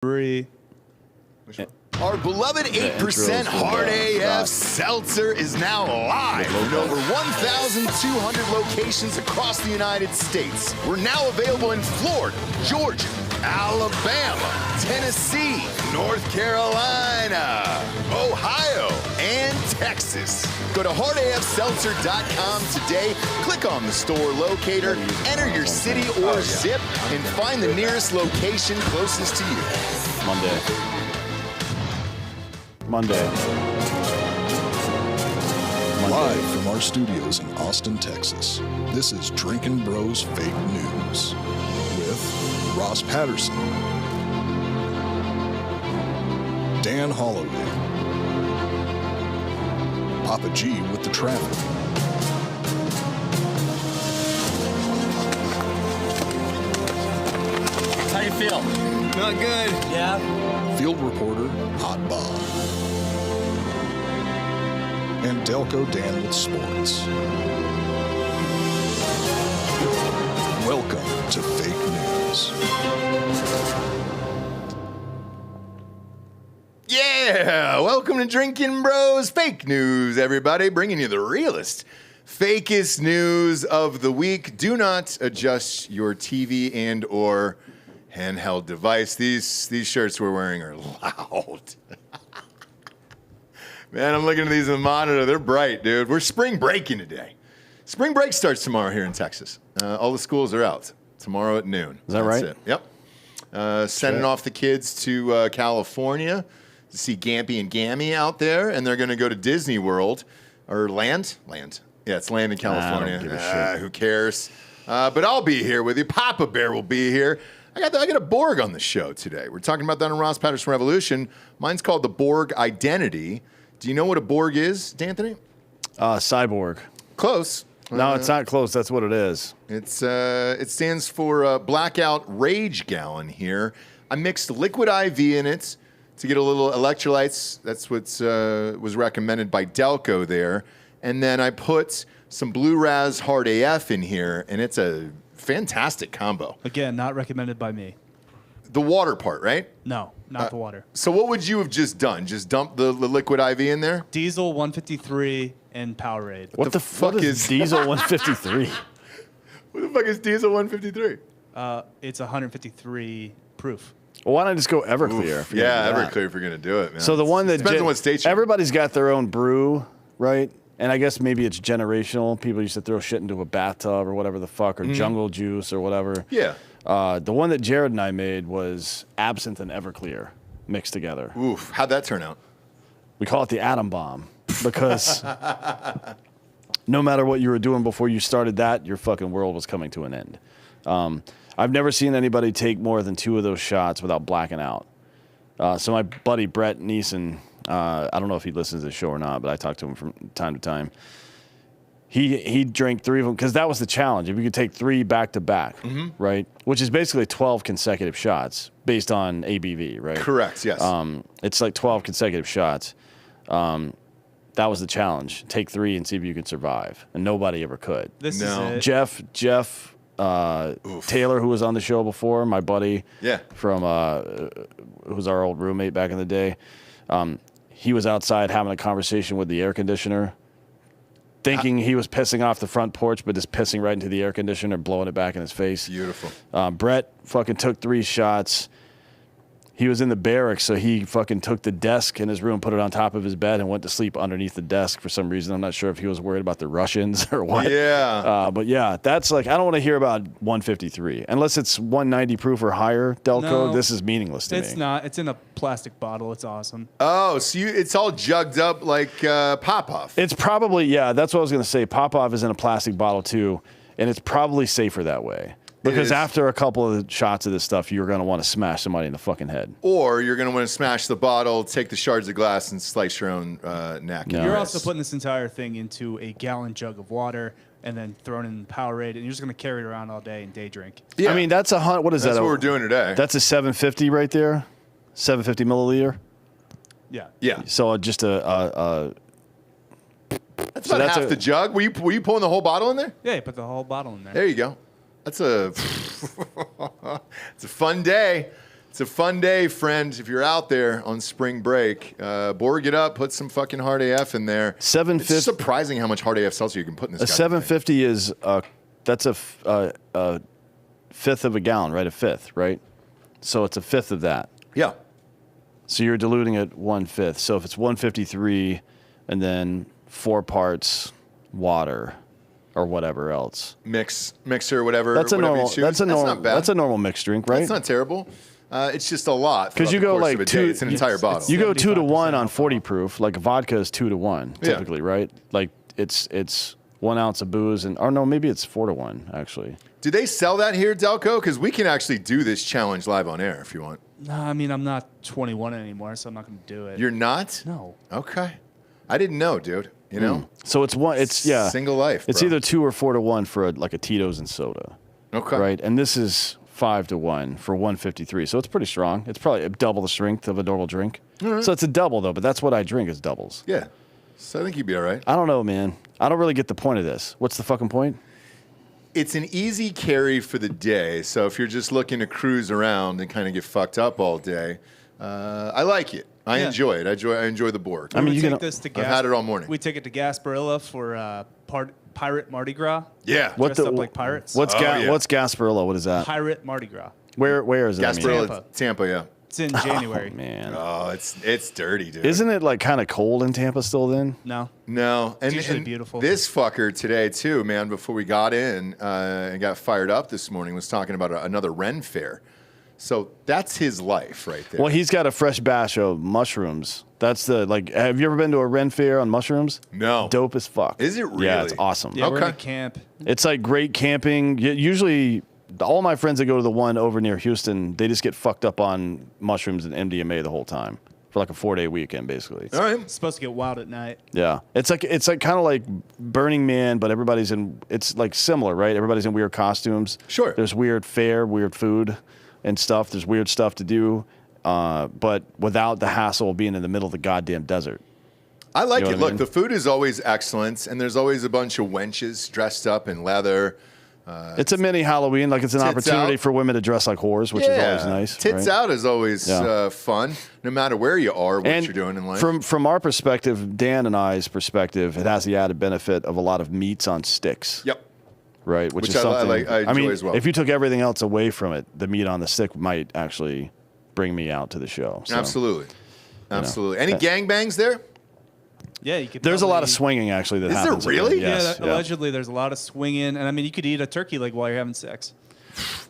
Three. Our beloved 8% Hard AF Seltzer is now live in over 1,200 locations across the United States. We're now available in Florida, Georgia, Alabama, Tennessee, North Carolina, Ohio, and Texas. Go to hardafseltzer.com today, click on the store locator, enter your city or zip, and find the nearest location closest to you. Monday. Live from our studios in Austin, Texas, this is Drinkin' Bros Fake News with Ross Patterson, Dan Holloway, Papa G with the traffic, How you feel? Not good. Yeah? field reporter Hot Bob, and Delco Dan with sports. Welcome to Fake News. Yeah, welcome to Drinkin' Bros Fake News, everybody, bringing you the realest, fakest news of the week. Do not adjust your TV and or handheld device. These shirts we're wearing are loud. Man, I'm looking at these in the monitor. They're bright, dude. We're spring breaking today. Spring break starts tomorrow here in Texas. All the schools are out tomorrow at noon. Is that right? It. Yep. Sending off the kids to California to see Gampy and Gammy out there, and they're going to go to Disney World or Land. Yeah, it's Land in California. I don't give a shit. Who cares? But I'll be here with you. Papa Bear will be here. I got a Borg on the show today. We're talking about that on Ross Patterson Revolution. Mine's called the Borg Identity. Do you know what a Borg is, D'Anthony? Cyborg. Close. No, it's not close. That's what it is. It stands for Blackout Rage Gallon here. I mixed liquid IV in it to get a little electrolytes. That's what was recommended by Delco there. And then I put some Blue Raz Hard AF in here, and it's a fantastic combo. Again, not recommended by me. The water part, right? No, not the water. So what would you have just done? Just dump the liquid IV in there? Diesel 153 and Powerade. What the fuck is Diesel 153? What the fuck is Diesel 153? It's 153 proof. Well, why not just go Everclear? Oof. Yeah, Everclear if you're going to do it, man. So the one that depends on what state you're in. everybody's got their own brew, right? And I guess maybe it's generational. People used to throw shit into a bathtub or whatever the fuck, or jungle juice or whatever. Yeah. The one that Jared and I made was absinthe and Everclear mixed together. Oof. How'd that turn out? We call it the atom bomb because no matter what you were doing before you started that, your fucking world was coming to an end. I've never seen anybody take more than 2 of those shots without blacking out. So my buddy Brett Neeson, I don't know if he listens to the show or not, but I talk to him from time to time. He drank 3 of them because that was the challenge. If you could take 3 back to back, right? Which is basically 12 consecutive shots based on ABV, right? Correct, yes. It's like 12 consecutive shots. That was the challenge. Take 3 and see if you can survive. And nobody ever could. This is it. Jeff Taylor, who was on the show before, my buddy, from who was our old roommate back in the day. He was outside having a conversation with the air conditioner, thinking he was pissing off the front porch, but just pissing right into the air conditioner, blowing it back in his face. Beautiful. Brett fucking took 3 shots. He was in the barracks, so he fucking took the desk in his room, put it on top of his bed, and went to sleep underneath the desk for some reason. I'm not sure if he was worried about the Russians or what. Yeah. But yeah, that's like, I don't want to hear about 153. Unless it's 190 proof or higher, Delco, No, this is meaningless to me. It's not. It's in a plastic bottle. It's awesome. Oh, so it's all jugged up like Pop-Off. It's probably, yeah, that's what I was going to say. Pop-Off is in a plastic bottle too, and it's probably safer that way. Because after a couple of shots of this stuff, you're going to want to smash somebody in the fucking head. Or you're going to want to smash the bottle, take the shards of glass, and slice your own neck. No. You're also putting this entire thing into a gallon jug of water and then throwing in Powerade, and you're just going to carry it around all day and day drink. Yeah. I mean, that's what is that? That's what we're doing today. That's a 750 right there? 750 milliliter? Yeah. Yeah. So just That's about half the jug. Were you pulling the whole bottle in there? Yeah, you put the whole bottle in there. There you go. That's it's a fun day. It's a fun day, friend. If you're out there on spring break, Borg it up, put some fucking hard AF in there. 750. It's surprising how much hard AF seltzer you can put in this. A 750 is that's a fifth of a gallon, right? A fifth, right? So it's a fifth of that. Yeah. So you're diluting it 1/5. So if it's 153, and then 4 parts water, or whatever else. Mixer, whatever. That's a whatever normal. you choose. That's a normal. Not bad. That's a normal mixed drink, right? That's not terrible. It's just a lot. Because you go like two. It's an entire bottle. You go 2 to 1 on alcohol. 40 proof. Like vodka is 2 to 1 typically, right? Like it's 1 ounce of booze and or no, maybe it's 4 to 1 actually. Do they sell that here, Delco? Because we can actually do this challenge live on air if you want. No, I mean, I'm not 21 anymore, so I'm not going to do it. You're not? No. Okay. I didn't know, dude. You know? So it's one. It's Single life. It's bro. either 2 or 4 to 1 for like a Tito's and soda. Okay. Right, and this is 5 to 1 for 153. So it's pretty strong. It's probably double the strength of a normal drink. right. So it's a double though, but that's what I drink is doubles. Yeah. So I think you'd be all right. I don't know, man. I don't really get the point of this. What's the fucking point? It's an easy carry for the day. So if you're just looking to cruise around and kind of get fucked up all day, I like it. I enjoy it. I enjoy the Borg. I mean, you take can. this to I've had it all morning. We take it to Gasparilla for Pirate Mardi Gras. Yeah. What Dressed up like pirates. What's yeah. what's Gasparilla? What is that? Pirate Mardi Gras? Where is it? I mean? Gasparilla, Tampa, yeah. It's in January. Man, Oh, it's dirty, dude. isn't it like kind of cold in Tampa still? Then No. No, and usually and beautiful. This fucker today too, man. Before we got in and got fired up this morning, was talking about another Ren fair. So that's his life right there. well, he's got a fresh batch of mushrooms. That's the like. Have you ever been to a Ren fair on mushrooms? No. Dope as fuck. Is it Yeah, it's really? awesome. Yeah, we're in Okay. a camp. It's like great camping. Usually, all my friends that go to the one over near Houston, they just get fucked up on mushrooms and MDMA the whole time for like a 4-day weekend, basically. All right. It's supposed to get wild at night. Yeah, it's like kind of like Burning Man, but everybody's in. It's like similar, right? Everybody's in weird costumes. Sure. There's weird fare, weird food, and stuff. There's weird stuff to do, but without the hassle of being in the middle of the goddamn desert. I like You know it. what I Look, mean? the food is always excellent, and there's always a bunch of wenches dressed up in leather. It's a mini Halloween, like it's an Tits opportunity out. for women to dress like whores, which is always nice. Tits right? out is always Yeah. fun, no matter where you are, what And you're doing in life. From our perspective, Dan and I's perspective, it has the added benefit of a lot of meats on sticks. Yep. Right, which is I something like- I enjoy mean, as well. if you took everything else away from it, the meat on the stick might actually bring me out to the show. So, Absolutely. Absolutely. Any gangbangs there? Yeah, you could. There's a lot probably- of swinging actually that Is there happens. in there. really? Yes, Yeah, allegedly there's a lot of swinging, and I mean you could eat a turkey leg while you're having sex.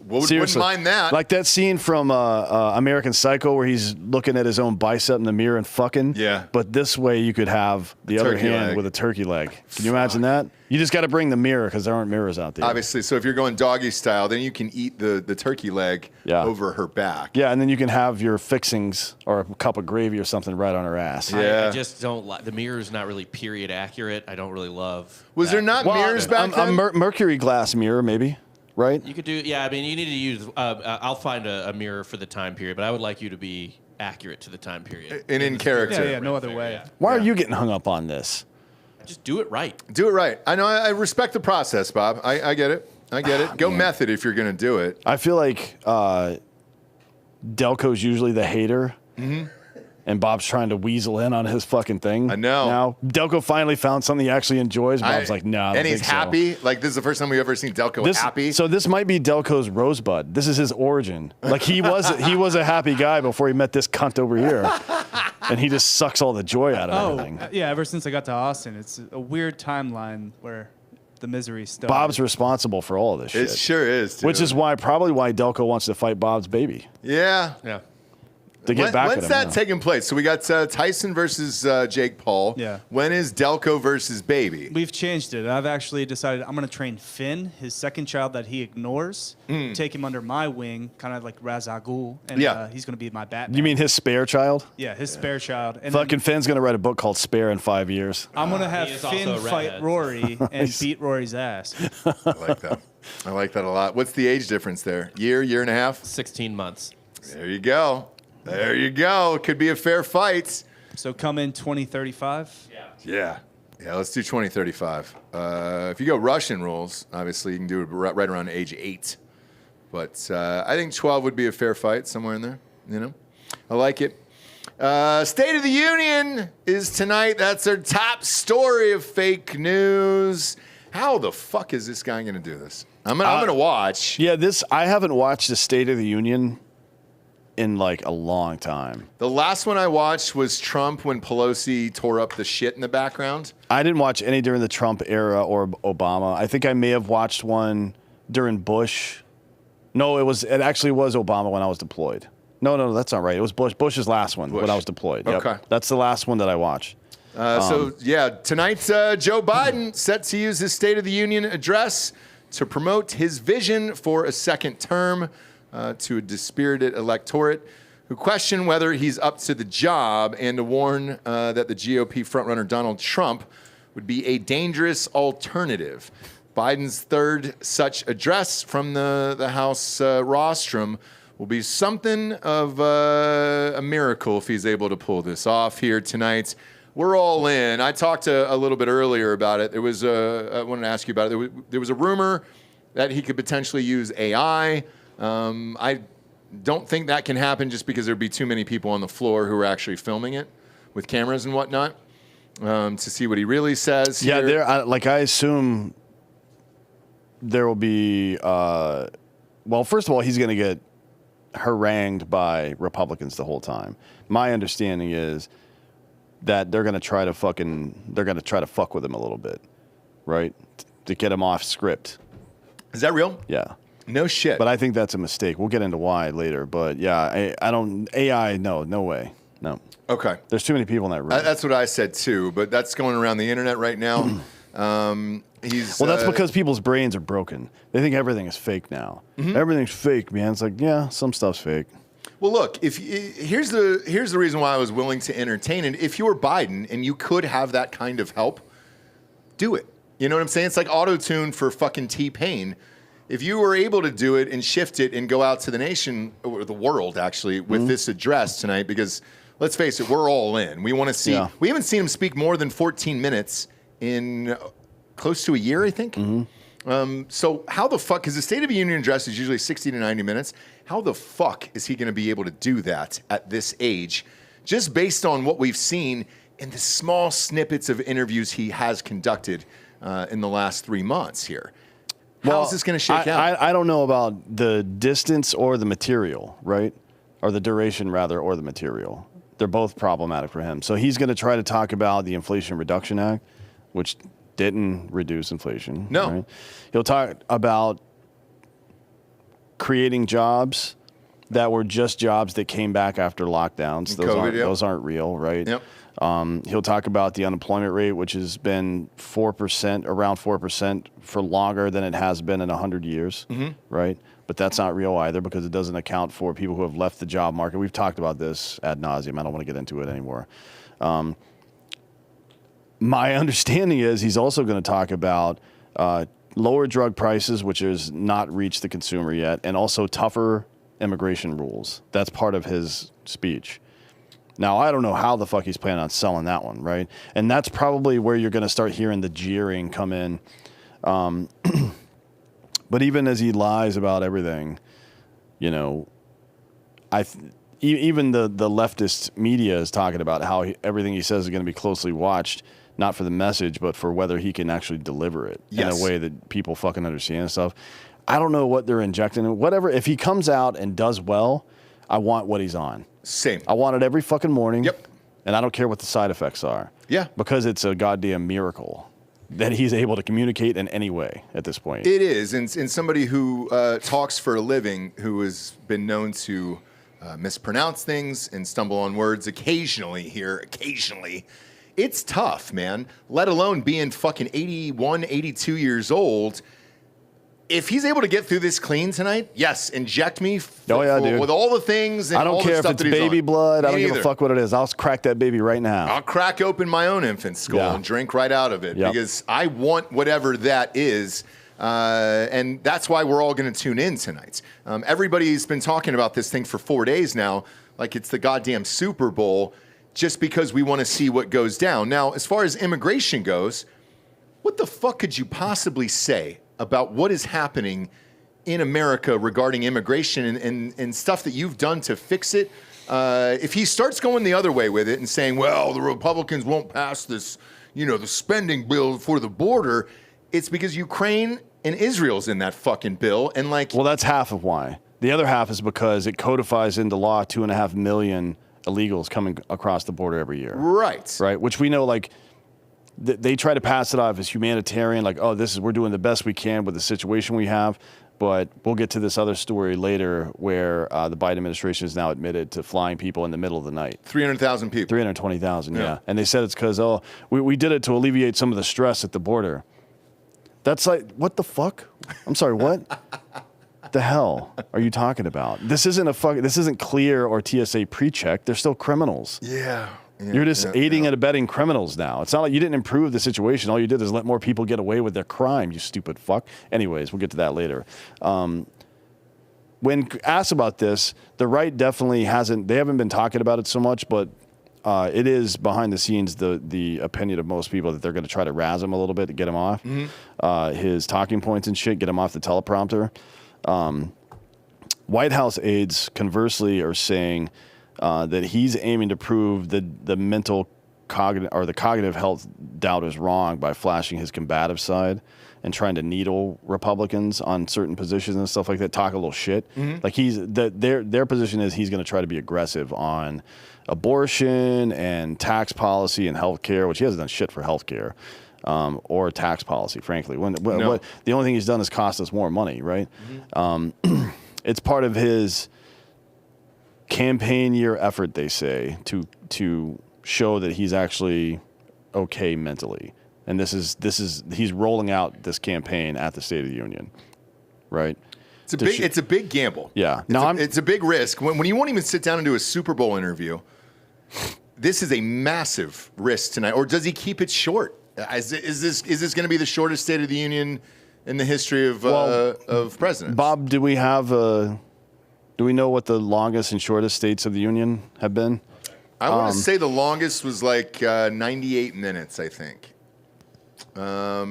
Wouldn't Seriously. mind that. Like that scene from American Psycho where he's looking at his own bicep in the mirror and fucking. Yeah. But this way you could have the other turkey hand leg. with a turkey leg. Can you imagine that? You just got to bring the mirror because there aren't mirrors out there. Obviously, so if you're going doggy style, then you can eat the turkey leg Yeah. over her back. Yeah, and then you can have your fixings or a cup of gravy or something right on her ass. Yeah. I just don't like the mirror's not really period accurate. I don't really love. Was that. there not mirrors back a then? mercury glass mirror, maybe, right? You could do, yeah. I mean, you need to use. I'll find a mirror for the time period, but I would like you to be accurate to the time period. And in character. Yeah, no other way. Yeah. Why are you getting hung up on this? Just do it right. Do it right. I know. I respect the process, Bob. I get it. I get it. Go method if you're going to do it. I feel like Delco's usually the hater. Mm-hmm. And Bob's trying to weasel in on his fucking thing. I know. Now, Delco finally found something he actually enjoys. Bob's like, no, I don't and he's think so. happy. Like, this is the first time we've ever seen Delco happy. So this might be Delco's rosebud. This is his origin. Like he was a happy guy before he met this cunt over here, and he just sucks all the joy out of everything. Yeah. Ever since I got to Austin, it's a weird timeline where the misery started. Bob's responsible for all of this shit. it sure is, dude. Which is probably why Delco wants to fight Bob's baby Yeah. Yeah. to get back at When's him. that yeah. taking place? So we got Tyson versus Jake Paul. Yeah. When is Delco versus Baby? We've changed it. I've actually decided I'm going to train Finn, his second child that he ignores, take him under my wing, kind of like Ra's al Ghul, and Yeah. he's going to be my Batman. You mean his spare child? Yeah, his spare child. And Fucking then Finn's gonna write a book called Spare in 5 years. I'm going to have He is Finn also a fight redhead. Rory and beat Rory's ass. I like that. I like that a lot. What's the age difference there? Year and a half? 16 months. There you go. There you go. Could be a fair fight. So come in 2035. Yeah. Yeah, let's do 2035. If you go Russian rules, obviously you can do it right around age 8. But I think 12 would be a fair fight, somewhere in there. You know, I like it. State of the Union is tonight. That's our top story of fake news. How the fuck is this guy going to do this? I'm gonna watch. Yeah, I haven't watched the State of the Union in like a long time. The last one I watched was Trump when Pelosi tore up the shit in the background. I didn't watch any during the Trump era or Obama. I think I may have watched one during Bush. No, it actually was Obama when I was deployed. No, that's not right. It was Bush's last one when I was deployed. Yep. Okay. That's the last one that I watched. Tonight, Joe Biden set to use his State of the Union address to promote his vision for a second term to a dispirited electorate who question whether he's up to the job and to warn that the GOP frontrunner Donald Trump would be a dangerous alternative. Biden's third such address from the House rostrum will be something of a miracle if he's able to pull this off here tonight. We're all in. I talked a little bit earlier about it. I wanted to ask you about it. There was a rumor that he could potentially use AI. I don't think that can happen just because there'd be too many people on the floor who are actually filming it with cameras and whatnot to see what he really says. Yeah, here. I assume there will be. Well, first of all, he's going to get harangued by Republicans the whole time. My understanding is that they're going to try to fuck with him a little bit, right? To get him off script. Is that real? Yeah. No shit. But I think that's a mistake. We'll get into why later. But yeah, I don't. AI, no way. No. Okay. There's too many people in that room. That's what I said too, but that's going around the internet right now. That's because people's brains are broken. They think everything is fake now. Mm-hmm. Everything's fake, man. It's like, yeah, some stuff's fake. Well, look, here's the reason why I was willing to entertain it. If you were Biden and you could have that kind of help, do it. You know what I'm saying? It's like auto-tune for fucking T-Pain. If you were able to do it and shift it and go out to the nation, or the world actually, with this address tonight, because let's face it, we're all in. We want to see. Yeah. We haven't seen him speak more than 14 minutes in close to a year, I think. Mm-hmm. So how the fuck, because the State of the Union address is usually 60 to 90 minutes. How the fuck is he going to be able to do that at this age, just based on what we've seen in the small snippets of interviews he has conducted in the last 3 months here? How is this going to shake out? I don't know about the distance or the material, right? Or the duration, rather, or the material. They're both problematic for him. So he's going to try to talk about the Inflation Reduction Act, which didn't reduce inflation. No. Right? He'll talk about creating jobs that were just jobs that came back after lockdowns. Those aren't real, right? Yep. He'll talk about the unemployment rate, which has been 4%, around 4% for longer than it has been in 100 years, right? But that's not real either because it doesn't account for people who have left the job market. We've talked about this ad nauseum. I don't want to get into it anymore. My understanding is he's also going to talk about lower drug prices, which has not reached the consumer yet, and also tougher immigration rules. That's part of his speech. Now, I don't know how the fuck he's planning on selling that one, right? And that's probably where you're going to start hearing the jeering come in. But even as he lies about everything, you know, even the leftist media is talking about how everything he says is going to be closely watched, not for the message, but for whether he can actually deliver it in a way that people fucking understand and stuff. I don't know what they're injecting. Whatever. If he comes out and does well, I want what he's on. Same. I want it every fucking morning. Yep. And I don't care what the side effects are. Yeah. Because it's a goddamn miracle that he's able to communicate in any way at this point. It is. And somebody who talks for a living, who has been known to mispronounce things and stumble on words occasionally, it's tough, man. Let alone being fucking 81, 82 years old. If he's able to get through this clean tonight, yes, inject me dude. with all the things and I don't all care the if stuff it's that he's baby on. blood. I don't give either. a fuck what it is. I'll crack that baby right now. I'll crack open my own infant skull and drink right out of it because I want whatever that is. And that's why we're all going to tune in tonight. Everybody's been talking about this thing for 4 days now, like it's the goddamn Super Bowl, just because we want to see what goes down. Now, as far as immigration goes, what the fuck could you possibly say about what is happening in America regarding immigration and stuff that you've done to fix it, if he starts going the other way with it and saying, well, the Republicans won't pass this, the spending bill for the border, it's because Ukraine and Israel's in that fucking bill. And well, that's half of why. The other half is because it codifies into law 2.5 million illegals coming across the border every year. Right. Right. Which we know, like, they try to pass it off as humanitarian, like, oh, we're doing the best we can with the situation we have. But we'll get to this other story later where the Biden administration is now admitted to flying people in the middle of the night. 300,000 people. 320,000, yeah. And they said it's because, we did it to alleviate some of the stress at the border. That's like, what the fuck? I'm sorry, what? The hell are you talking about? This isn't clear or TSA pre-check. They're still criminals. Yeah. You're just aiding and abetting criminals now. It's not like you didn't improve the situation. All you did is let more people get away with their crime, you stupid fuck. Anyways, we'll get to that later. When asked about this, the right definitely haven't been talking about it so much, but it is behind the scenes the opinion of most people that they're going to try to razz him a little bit to get him off his talking points and shit, get him off the teleprompter. White House aides, conversely, are saying that he's aiming to prove the mental cognitive health doubt is wrong by flashing his combative side and trying to needle Republicans on certain positions and stuff like that, talk a little shit. Like their position is he's going to try to be aggressive on abortion and tax policy and healthcare, which he hasn't done shit for healthcare or tax policy, frankly. The only thing he's done is cost us more money, right? It's part of his campaign year effort, they say, to show that he's actually okay mentally. And he's rolling out this campaign at the State of the Union, right? It's a big gamble. Yeah. It's a big risk. When you won't even sit down and do a Super Bowl interview, this is a massive risk tonight. Or does he keep it short? Is this going to be the shortest State of the Union in the history of presidents? Bob, do we know what the longest and shortest States of the Union have been? I want to say the longest was like 98 minutes, I think.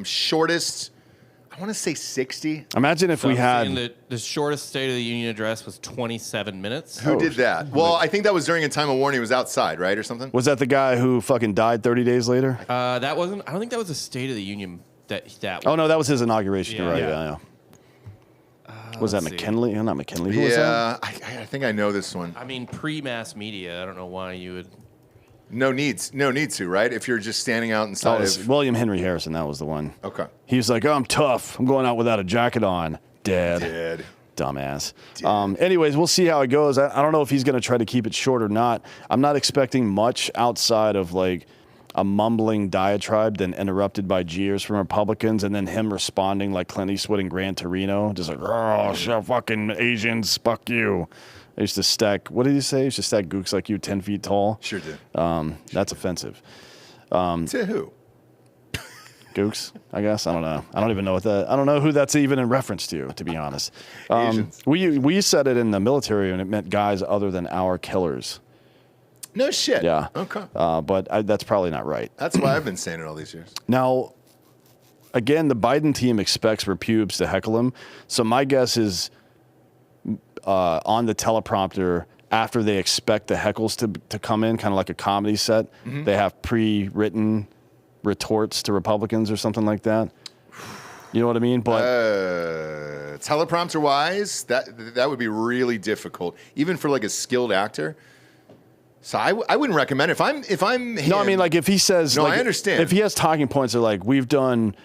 Shortest, I want to say 60. Imagine if we had... The shortest State of the Union address was 27 minutes. Who did that? Well, I think that was during a time of warning. He was outside, right, or something? Was that the guy who fucking died 30 days later? That wasn't... I don't think that was a State of the Union that Oh, no, that was his inauguration. Yeah. You're right, yeah. Was that McKinley? Not McKinley. Who was that? I think I know this one. I mean, pre-mass media. I don't know why you would... No need to, right? If you're just standing out inside of... William Henry Harrison, that was the one. Okay. He was like, I'm tough. I'm going out without a jacket on. Dead. Dumbass. Anyways, we'll see how it goes. I don't know if he's going to try to keep it short or not. I'm not expecting much outside of like a mumbling diatribe then interrupted by jeers from Republicans and then him responding like Clint Eastwood in Gran Torino. Just like, oh, shit, fucking Asians, fuck you. I used to stack, what did he say? I used to stack gooks like you 10 feet tall. Sure did. That's offensive. To who? Gooks, I guess. I don't know. I don't even know I don't know who that's even in reference to be honest. Asians. We said it in the military and it meant guys other than our killers. No shit. Yeah. Okay. But that's probably not right. That's why I've been saying it all these years. Now, again, the Biden team expects repubes to heckle him. So my guess is on the teleprompter, after they expect the heckles to come in, kind of like a comedy set, they have pre-written retorts to Republicans or something like that. You know what I mean? But teleprompter wise, that would be really difficult, even for like a skilled actor. So I wouldn't recommend if I'm him, no, I mean like if he says no, like, I understand if he has talking points that are like we've done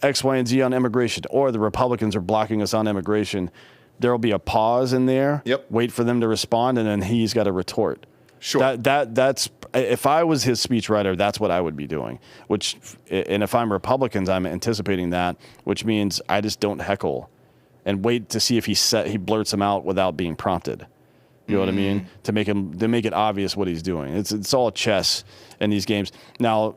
X, Y, and Z on immigration, or the Republicans are blocking us on immigration, there will be a pause in there. Yep. Wait for them to respond, and then he's got to retort. Sure. That's if I was his speechwriter, that's what I would be doing. And if I'm Republicans, I'm anticipating that, which means I just don't heckle, and wait to see if he blurts them out without being prompted. You know what I mean? To make it obvious what he's doing. It's all chess in these games. Now,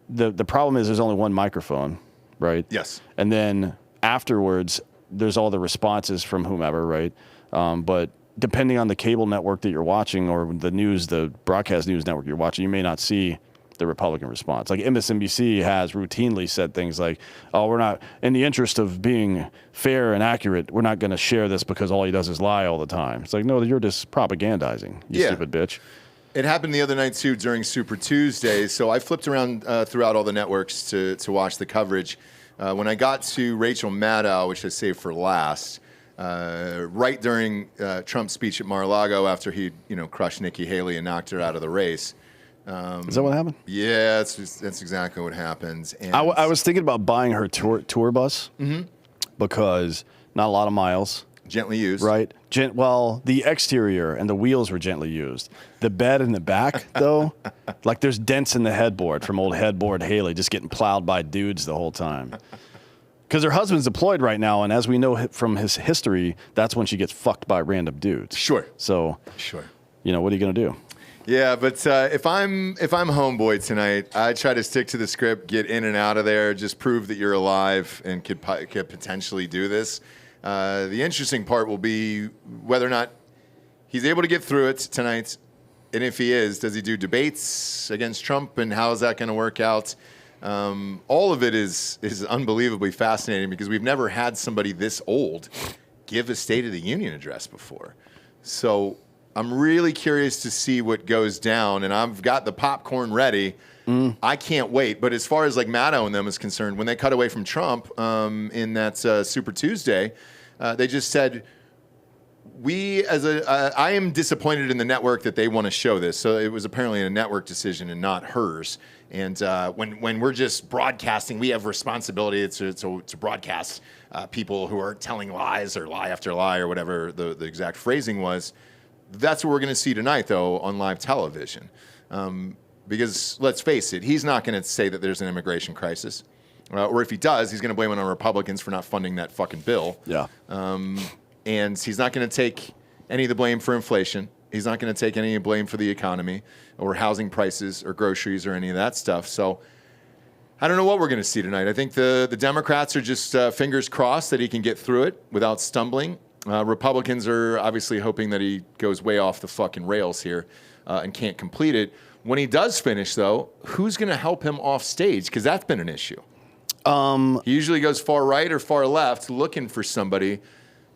the problem is there's only one microphone, right? Yes. And then afterwards, there's all the responses from whomever, right? But depending on the cable network that you're watching or the broadcast news network you're watching, you may not see the Republican response. Like MSNBC has routinely said things like, "Oh, we're not in the interest of being fair and accurate. We're not going to share this because all he does is lie all the time." It's like, no, you're just propagandizing, you stupid bitch. It happened the other night too during Super Tuesday. So I flipped around throughout all the networks to watch the coverage. When I got to Rachel Maddow, which I saved for last, right during Trump's speech at Mar-a-Lago after he crushed Nikki Haley and knocked her out of the race. Is that what happened? Yeah, that's exactly what happened. And I was thinking about buying her tour bus because not a lot of miles. Gently used. Right. Well, the exterior and the wheels were gently used. The bed in the back, though, like there's dents in the headboard from old headboard Haley just getting plowed by dudes the whole time. Because her husband's deployed right now, and as we know from his history, that's when she gets fucked by random dudes. Sure. So, sure. What are you going to do? Yeah, but if I'm homeboy tonight, I try to stick to the script, get in and out of there, just prove that you're alive and could potentially do this. The interesting part will be whether or not he's able to get through it tonight, and if he is, does he do debates against Trump, and how is that going to work out? All of it is unbelievably fascinating because we've never had somebody this old give a State of the Union address before. So I'm really curious to see what goes down, and I've got the popcorn ready. I can't wait. But as far as like Maddow and them is concerned, when they cut away from Trump in that Super Tuesday, they just said, I am disappointed in the network that they want to show this. So it was apparently a network decision and not hers. And when we're just broadcasting, we have responsibility to broadcast people who are telling lies or lie after lie or whatever the exact phrasing was. That's what we're going to see tonight, though, on live television. Because let's face it, he's not going to say that there's an immigration crisis. Or if he does, he's going to blame it on Republicans for not funding that fucking bill. Yeah. And he's not going to take any of the blame for inflation. He's not going to take any blame for the economy or housing prices or groceries or any of that stuff. So I don't know what we're going to see tonight. I think the Democrats are just fingers crossed that he can get through it without stumbling. Republicans are obviously hoping that he goes way off the fucking rails here and can't complete it. When he does finish, though, who's going to help him off stage? Because that's been an issue. He usually goes far right or far left looking for somebody.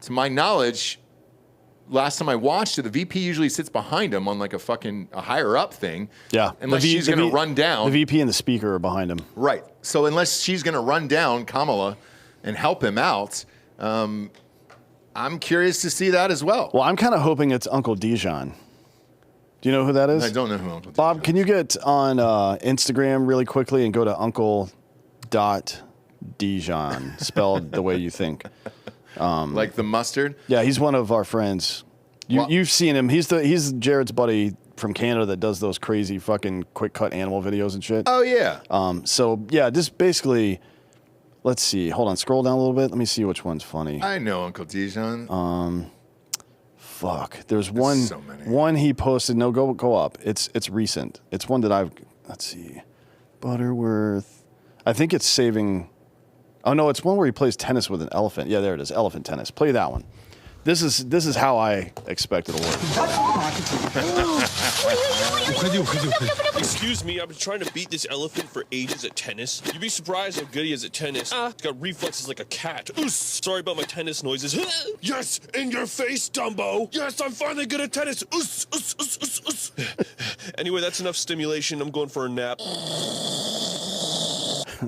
To my knowledge, last time I watched it, the VP usually sits behind him on like a higher up thing. Yeah. Unless she's going to run down. The VP and the speaker are behind him. Right. So unless she's going to run down Kamala and help him out, I'm curious to see that as well. Well, I'm kind of hoping it's Uncle Dijon. Do you know who that is? I don't know who Uncle Dijon is. Bob, can you get on Instagram really quickly and go to Uncle.Dijon, spelled the way you think. Like the mustard? Yeah, he's one of our friends. You've seen him. He's Jared's buddy from Canada that does those crazy fucking quick cut animal videos and shit. Oh, yeah. So, yeah, just basically, let's see. Hold on, scroll down a little bit. Let me see which one's funny. I know Uncle Dijon. Fuck. There's one. So many. One he posted. No, go up. It's recent. It's one that let's see. Butterworth. I think it's saving. Oh no, it's one where he plays tennis with an elephant. Yeah, there it is. Elephant tennis. Play that one. This is how I expect it'll work. Excuse me, I've been trying to beat this elephant for ages at tennis. You'd be surprised how good he is at tennis. He's got reflexes like a cat. Oos! Sorry about my tennis noises. Yes, in your face, Dumbo. Yes, I'm finally good at tennis. Oos, oos, oos, oos, oos. Anyway, that's enough stimulation. I'm going for a nap.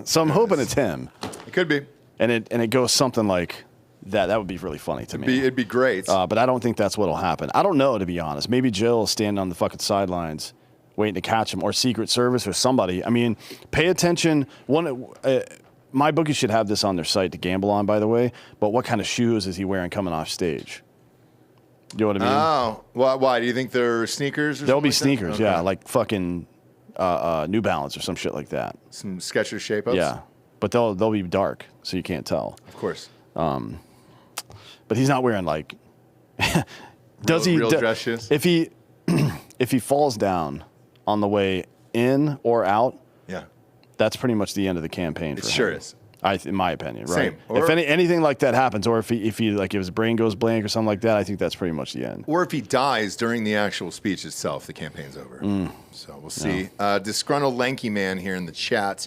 So I'm hoping it's him. It could be. And it goes something like that. That would be really funny to me. It'd be great. But I don't think that's what'll happen. I don't know, to be honest. Maybe Jill will stand on the fucking sidelines waiting to catch him, or Secret Service or somebody. I mean, pay attention. My bookie should have this on their site to gamble on, by the way. But what kind of shoes is he wearing coming off stage? You know what I mean? Oh, why? Do you think they're sneakers? There'll be sneakers, okay. Yeah, like fucking New Balance or some shit like that. Some Skechers shape-ups? Yeah, but they'll be dark, so you can't tell. Of course. But he's not wearing like. real dress shoes? If he falls down on the way in or out, yeah, that's pretty much the end of the campaign. It for sure him. is. In my opinion, right? Same. Or if anything like that happens, or if he like if his brain goes blank or something like that, I think that's pretty much the end. Or if he dies during the actual speech itself, the campaign's over. So we'll see. Disgruntled lanky man here in the chat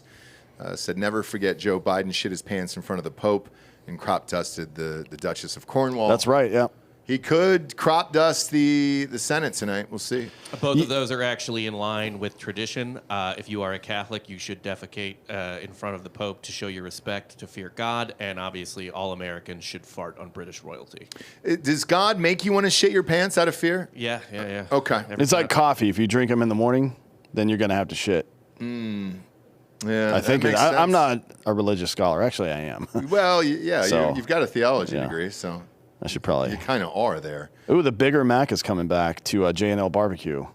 said, "Never forget Joe Biden shit his pants in front of the Pope and crop dusted the Duchess of Cornwall." That's right. Yeah. He could crop dust the Senate tonight. We'll see. Both of those are actually in line with tradition. If you are a Catholic, you should defecate in front of the Pope to show your respect, to fear God, and obviously all Americans should fart on British royalty. Does God make you want to shit your pants out of fear? Yeah. Okay. It's like coffee. If you drink them in the morning, then you're going to have to shit. Yeah, I think I'm not a religious scholar. Actually, I am. Well, yeah, So, you've got a theology yeah. degree, so I should probably. you kind of are there. Ooh, the Bigger Mac is coming back to J&L Barbecue.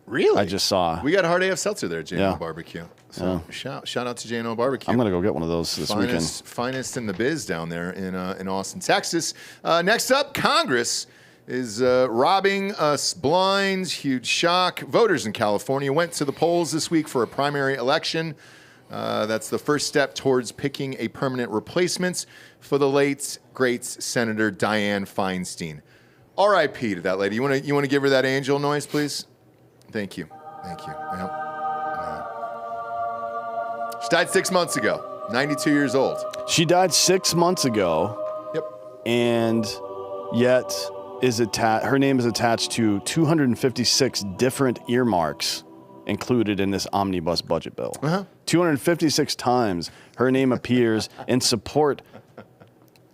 Really? I just saw. We got a Hard AF Seltzer there, J&L Yeah. Barbecue. So shout out to J&L Barbecue. I'm going to go get one of those this weekend. Finest in the biz down there in Austin, Texas. Next up, Congress is robbing us blind. Huge shock. Voters in California went to the polls this week for a primary election. That's the first step towards picking a permanent replacement for the late, great Senator Dianne Feinstein. R.I.P. to that lady. You want to give her that angel noise, please? Thank you. Yep. She died 6 months ago. 92 years old. She died 6 months ago. Yep. And yet her name is attached to 256 different earmarks included in this omnibus budget bill. 256 times her name appears in support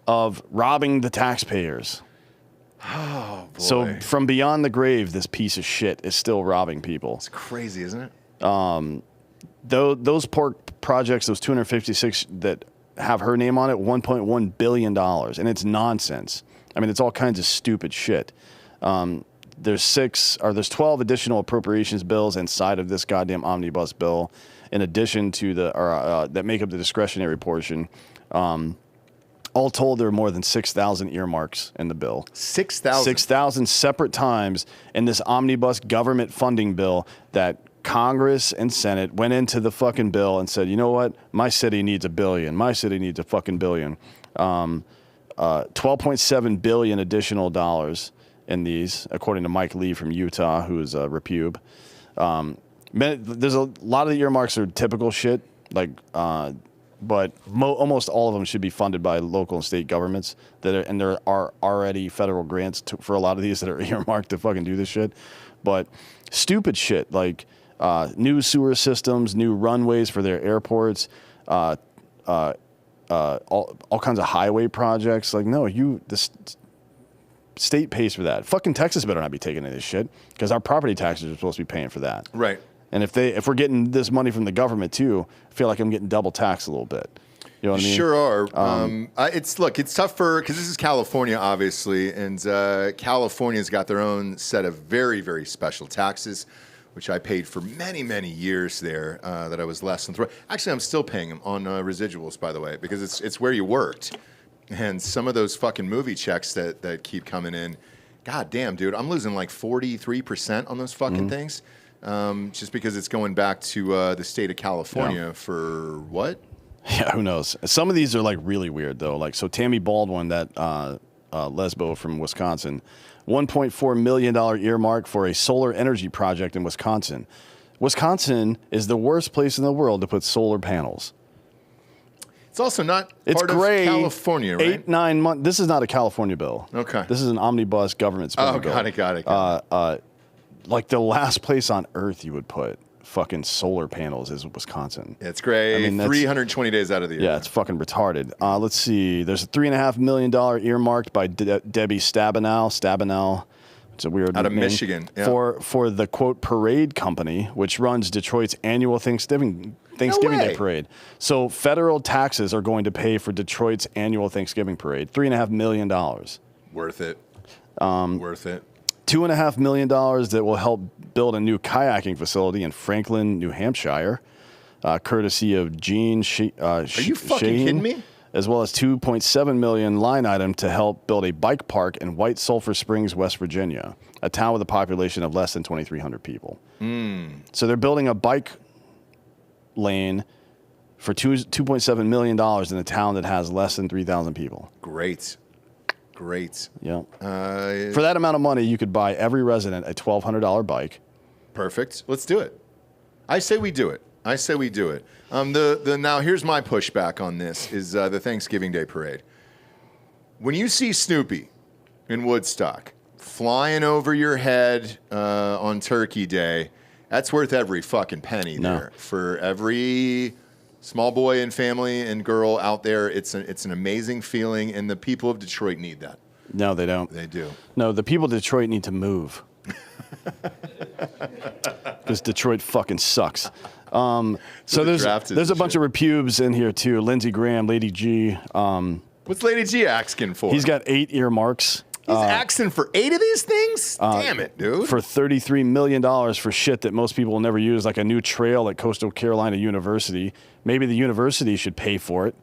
of robbing the taxpayers. Oh, boy. So from beyond the grave, this piece of shit is still robbing people. It's crazy, isn't it? Those pork projects, those 256 that have her name on it, $1.1 billion. And it's nonsense. I mean, it's all kinds of stupid shit. There's 12 additional appropriations bills inside of this goddamn omnibus bill, in addition to that make up the discretionary portion. All told, there are more than 6,000 earmarks in the bill. 6,000? 6,000 separate times in this omnibus government funding bill that Congress and Senate went into the fucking bill and said, you know what? My city needs $1 billion. My city needs $1 fucking billion. 12.7 billion additional dollars in these, according to Mike Lee from Utah, who is a repube. There's a lot of the earmarks are typical shit, like, but almost all of them should be funded by local and state governments. And there are already federal grants for a lot of these that are earmarked to fucking do this shit. But stupid shit like new sewer systems, new runways for their airports, all kinds of highway projects. Like, no, the state pays for that. Fucking Texas better not be taking any of this shit, because our property taxes are supposed to be paying for that. Right. And if we're getting this money from the government too, I feel like I'm getting double taxed a little bit. You know what I mean? Sure are. It's tough because this is California, obviously, and California's got their own set of very, very special taxes, which I paid for many, many years there that I was less than thrilled. Actually, I'm still paying them on residuals, by the way, because it's where you worked. And some of those fucking movie checks that keep coming in, god damn, dude, I'm losing like 43% on those fucking things, just because it's going back to the state of California for what? Yeah, who knows? Some of these are like really weird though. Like, so Tammy Baldwin, that lesbo from Wisconsin, $1.4 million earmark for a solar energy project in Wisconsin. Wisconsin is the worst place in the world to put solar panels. It's also not It's part great. of California, right? 8-9 months. This is not a California bill. Okay. This is an omnibus government spending bill. Got it. Like the last place on earth you would put fucking solar panels is Wisconsin. It's great. I mean, 320 days out of the year. Yeah, it's fucking retarded. Let's see. There's a $3.5 million earmarked by Debbie Stabenow. It's a weird out of name, Michigan. Yeah. For the quote parade company, which runs Detroit's annual Thanksgiving Day parade. So federal taxes are going to pay for Detroit's annual Thanksgiving parade. $3.5 million. Worth it. Worth it. $2.5 million that will help build a new kayaking facility in Franklin, New Hampshire, courtesy of Gene Are you fucking kidding me? As well as $2.7 million line item to help build a bike park in White Sulphur Springs, West Virginia, a town with a population of less than 2,300 people. So they're building a bike lane for $2.7 million in a town that has less than 3,000 people. Great. Yeah. For that amount of money, you could buy every resident a $1,200 bike. Perfect. Let's do it. I say we do it. Now here's my pushback on this is the Thanksgiving Day parade. When you see Snoopy in Woodstock flying over your head on Turkey Day, that's worth every fucking penny there. For every small boy and family and girl out there, it's an amazing feeling, and the people of Detroit need that. No, they don't. They do. No, the people of Detroit need to move. Because Detroit fucking sucks. So there's a bunch of repubes in here too. Lindsey Graham, Lady G. What's Lady G asking for? He's got 8 earmarks. He's asking for 8 of these things? Damn it, dude. For $33 million for shit that most people will never use, like a new trail at Coastal Carolina University. Maybe the university should pay for it.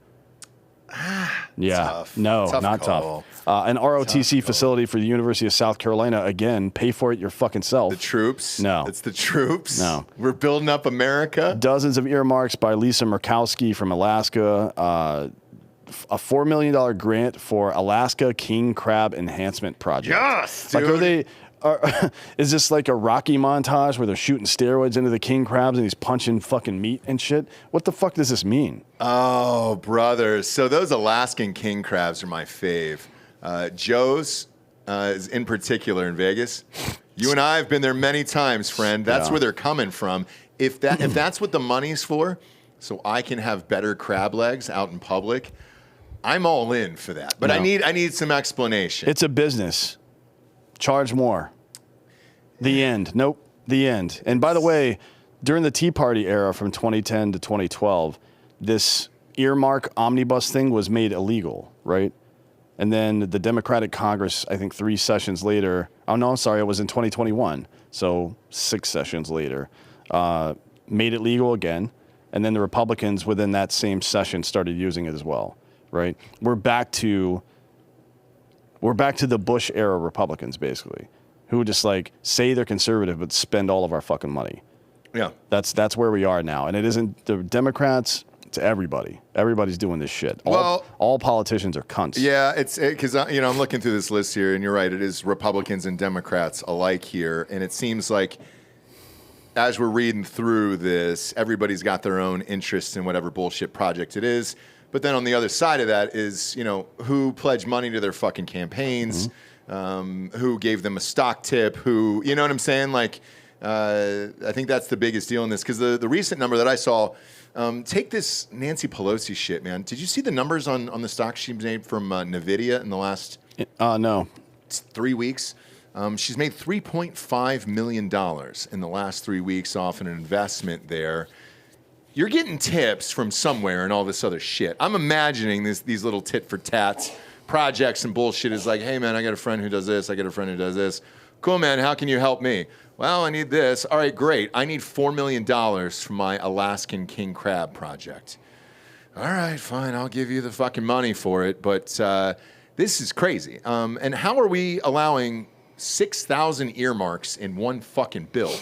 Yeah. Tough. No, Tough not call. tough. An ROTC facility for the University of South Carolina. Again, pay for it your fucking self. The troops? No. It's the troops? No. We're building up America? Dozens of earmarks by Lisa Murkowski from Alaska. A $4 million grant for Alaska King Crab Enhancement Project. Yes, dude. Like, is this like a Rocky montage where they're shooting steroids into the king crabs and he's punching fucking meat and shit? What the fuck does this mean? Oh, brother. So those Alaskan king crabs are my fave. Joe's is in particular in Vegas. You and I have been there many times, friend. That's where they're coming from. If that's what the money's for, so I can have better crab legs out in public, I'm all in for that. But I need some explanation. It's a business. Charge more. The end. Nope. The end. And by the way, during the Tea Party era from 2010 to 2012, this earmark omnibus thing was made illegal, right? And then the Democratic Congress, I think 3 sessions later, oh no, I'm sorry, it was in 2021, so 6 sessions later, made it legal again. And then the Republicans within that same session started using it as well, right? We're back to the Bush era Republicans, basically, who just like say they're conservative but spend all of our fucking money. Yeah, that's where we are now, and it isn't the Democrats. It's everybody. Everybody's doing this shit. All politicians are cunts. Yeah, it's because I'm looking through this list here, and you're right. It is Republicans and Democrats alike here, and it seems like as we're reading through this, everybody's got their own interest in whatever bullshit project it is. But then on the other side of that is, who pledged money to their fucking campaigns, who gave them a stock tip, who, you know what I'm saying? Like, I think that's the biggest deal in this. Because the recent number that I saw, take this Nancy Pelosi shit, man. Did you see the numbers on the stock she made from NVIDIA in the last No. 3 weeks? She's made $3.5 million in the last 3 weeks off an investment there. You're getting tips from somewhere and all this other shit. I'm imagining these little tit-for-tats projects and bullshit is like, hey, man, I got a friend who does this. I got a friend who does this. Cool, man. How can you help me? Well, I need this. All right, great. I need $4 million for my Alaskan king crab project. All right, fine. I'll give you the fucking money for it. But this is crazy. And how are we allowing 6,000 earmarks in one fucking bill?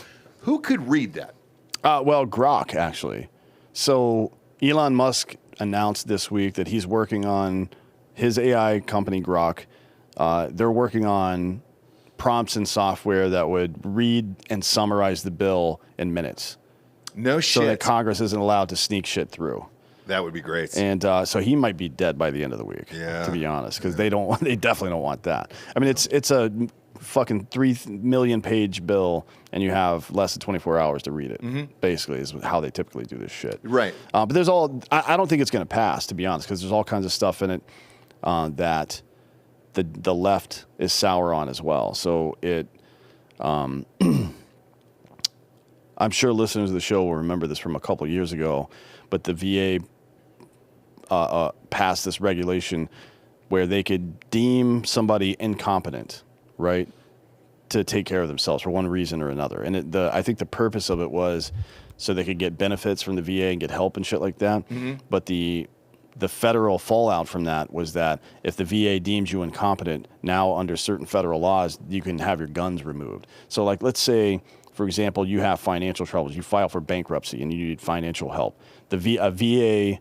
Who could read that? Well, Grok, actually. So Elon Musk announced this week that he's working on his AI company, Grok. They're working on prompts and software that would read and summarize the bill in minutes. No shit. So that Congress isn't allowed to sneak shit through. That would be great. And so he might be dead by the end of the week, to be honest, because they definitely don't want that. I mean, it's a fucking 3 million page bill, and you have less than 24 hours to read it. Basically, is how they typically do this shit. Right. But there's I don't think it's going to pass, to be honest, because there's all kinds of stuff in it that the left is sour on as well. So I'm sure listeners of the show will remember this from a couple of years ago, but the VA passed this regulation where they could deem somebody incompetent, right, to take care of themselves for one reason or another. And I think the purpose of it was so they could get benefits from the VA and get help and shit like that. But the federal fallout from that was that if the VA deems you incompetent, now under certain federal laws, you can have your guns removed. So, like, let's say for example, you have financial troubles, you file for bankruptcy and you need financial help, a VA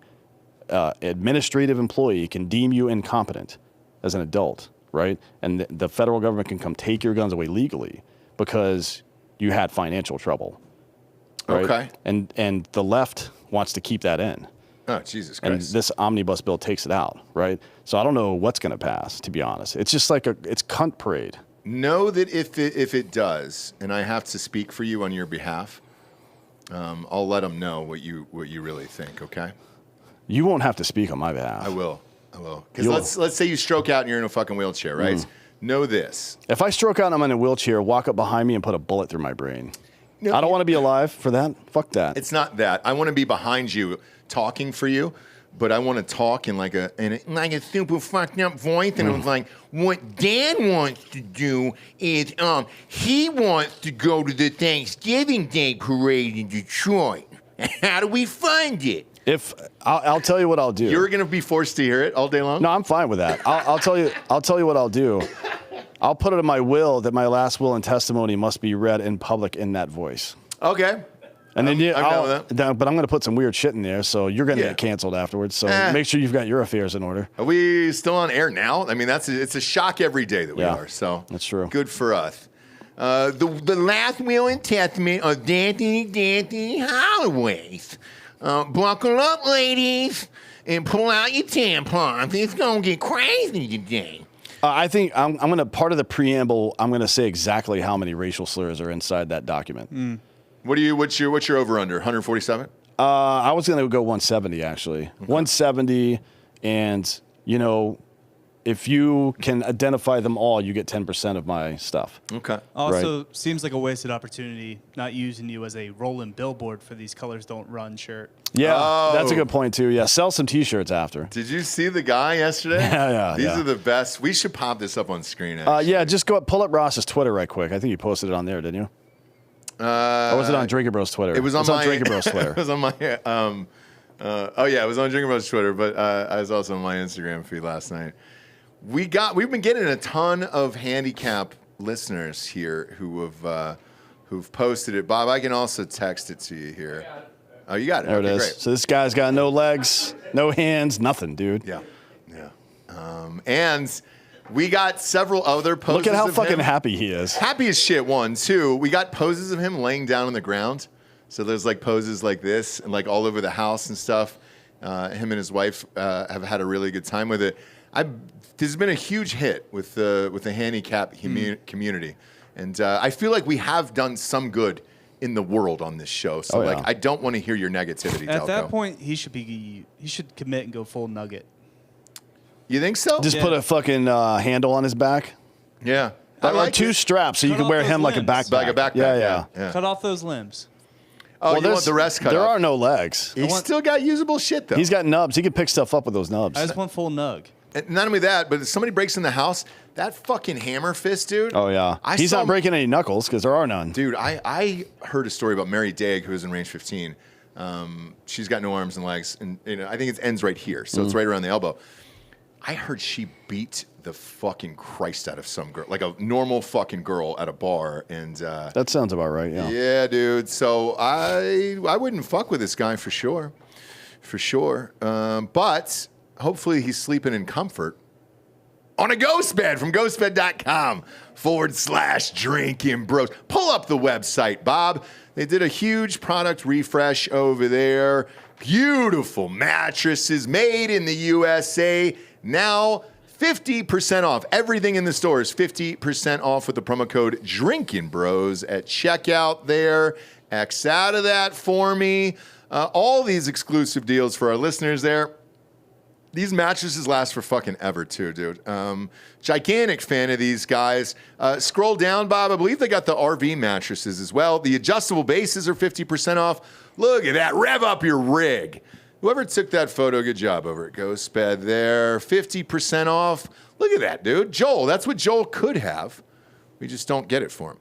administrative employee can deem you incompetent as an adult, right? And the federal government can come take your guns away legally because you had financial trouble. Right? Okay. And the left wants to keep that in. Oh, Jesus And Christ. this omnibus bill takes it out, right? So I don't know what's going to pass, to be honest. It's just like it's cunt parade. Know that if it does, and I have to speak for you on your behalf, I'll let them know what you really think, okay? You won't have to speak on my behalf. I will. Because let's say you stroke out and you're in a fucking wheelchair, right? Know this. If I stroke out and I'm in a wheelchair, walk up behind me and put a bullet through my brain. No, I don't want to be alive for that. Fuck that. It's not that. I want to be behind you talking for you, but I want to talk in like a super fucked up voice, and it was like, what Dan wants to do is he wants to go to the Thanksgiving Day parade in Detroit. How do we fund it? If I'll tell you what I'll do. You're gonna be forced to hear it all day long? No, I'm fine with that. I'll tell you what I'll do. I'll put it in my will that my last will and testimony must be read in public in that voice. Okay. And then I'm down with that. But I'm going to put some weird shit in there, so you're going to get canceled afterwards. So make sure you've got your affairs in order. Are we still on air now? I mean, it's a shock every day that we are. So that's true. Good for us. The last will and testament of D'Anthony Holloway's. Buckle up, ladies, and pull out your tampons. It's gonna get crazy today. I think I'm going to, part of the preamble, I'm going to say exactly how many racial slurs are inside that document. What's your over under? 147? I was going to go 170 actually. Okay. 170, and if you can identify them all, you get 10% of my stuff. Okay. Also, seems like a wasted opportunity not using you as a rolling billboard for these colors don't run shirt. Yeah, that's a good point too. Yeah, sell some T-shirts after. Did you see the guy yesterday? Yeah. These are the best. We should pop this up on screen. Actually. Just pull up Ross's Twitter right quick. I think you posted it on there, didn't you? Or was it on Drinkin Bros Twitter? It was on my Drinkin Bros Twitter. It was on my. It was on Drinkin Bros Twitter, but I was also on my Instagram feed last night. We've been getting a ton of handicap listeners here who've posted it. Bob, I can also text it to you here. Oh, you got it. There it is. Great. So this guy's got no legs, no hands, nothing, dude. Yeah. And we got several other poses. Look at how of fucking him. happy he is. Happy as shit. 1, 2. We got poses of him laying down on the ground. So there's like poses like this and like all over the house and stuff. Him and his wife have had a really good time with it. This has been a huge hit with the handicap community, and I feel like we have done some good in the world on this show. So I don't want to hear your negativity. At Delco. that point, he should commit and go full nugget. You think so? Just put a fucking handle on his back. Yeah. Or 2 straps so you can wear him like a backpack. Like a backpack. Yeah. Cut off those limbs. Oh, you want the rest cut There off. are no legs. He's still got usable shit, though. He's got nubs. He can pick stuff up with those nubs. I just want full nug. And not only that, but if somebody breaks in the house, that fucking hammer fist, dude. Oh, yeah. He's not breaking any knuckles because there are none. Dude, I heard a story about Mary Daig, who was in range 15. She's got no arms and legs, and I think it ends right here, so it's right around the elbow. I heard she beat the fucking Christ out of some girl, like a normal fucking girl at a bar, and that sounds about right. Yeah. Yeah, dude. So I wouldn't fuck with this guy for sure, but hopefully he's sleeping in comfort on a ghost bed from ghostbed.com/Drinkin Bros. Pull up the website, Bob. They did a huge product refresh over there. Beautiful mattresses made in the USA. Now 50% off. Everything in the store is 50% off with the promo code Drinkin Bros at checkout there. X out of that for me. All these exclusive deals for our listeners there. These mattresses last for fucking ever, too, dude. Gigantic fan of these guys. Scroll down, Bob. I believe they got the RV mattresses as well. The adjustable bases are 50% off. Look at that. Rev up your rig. Whoever took that photo, good job over at GhostBed there. 50% off. Look at that, dude. Joel, that's what Joel could have. We just don't get it for him.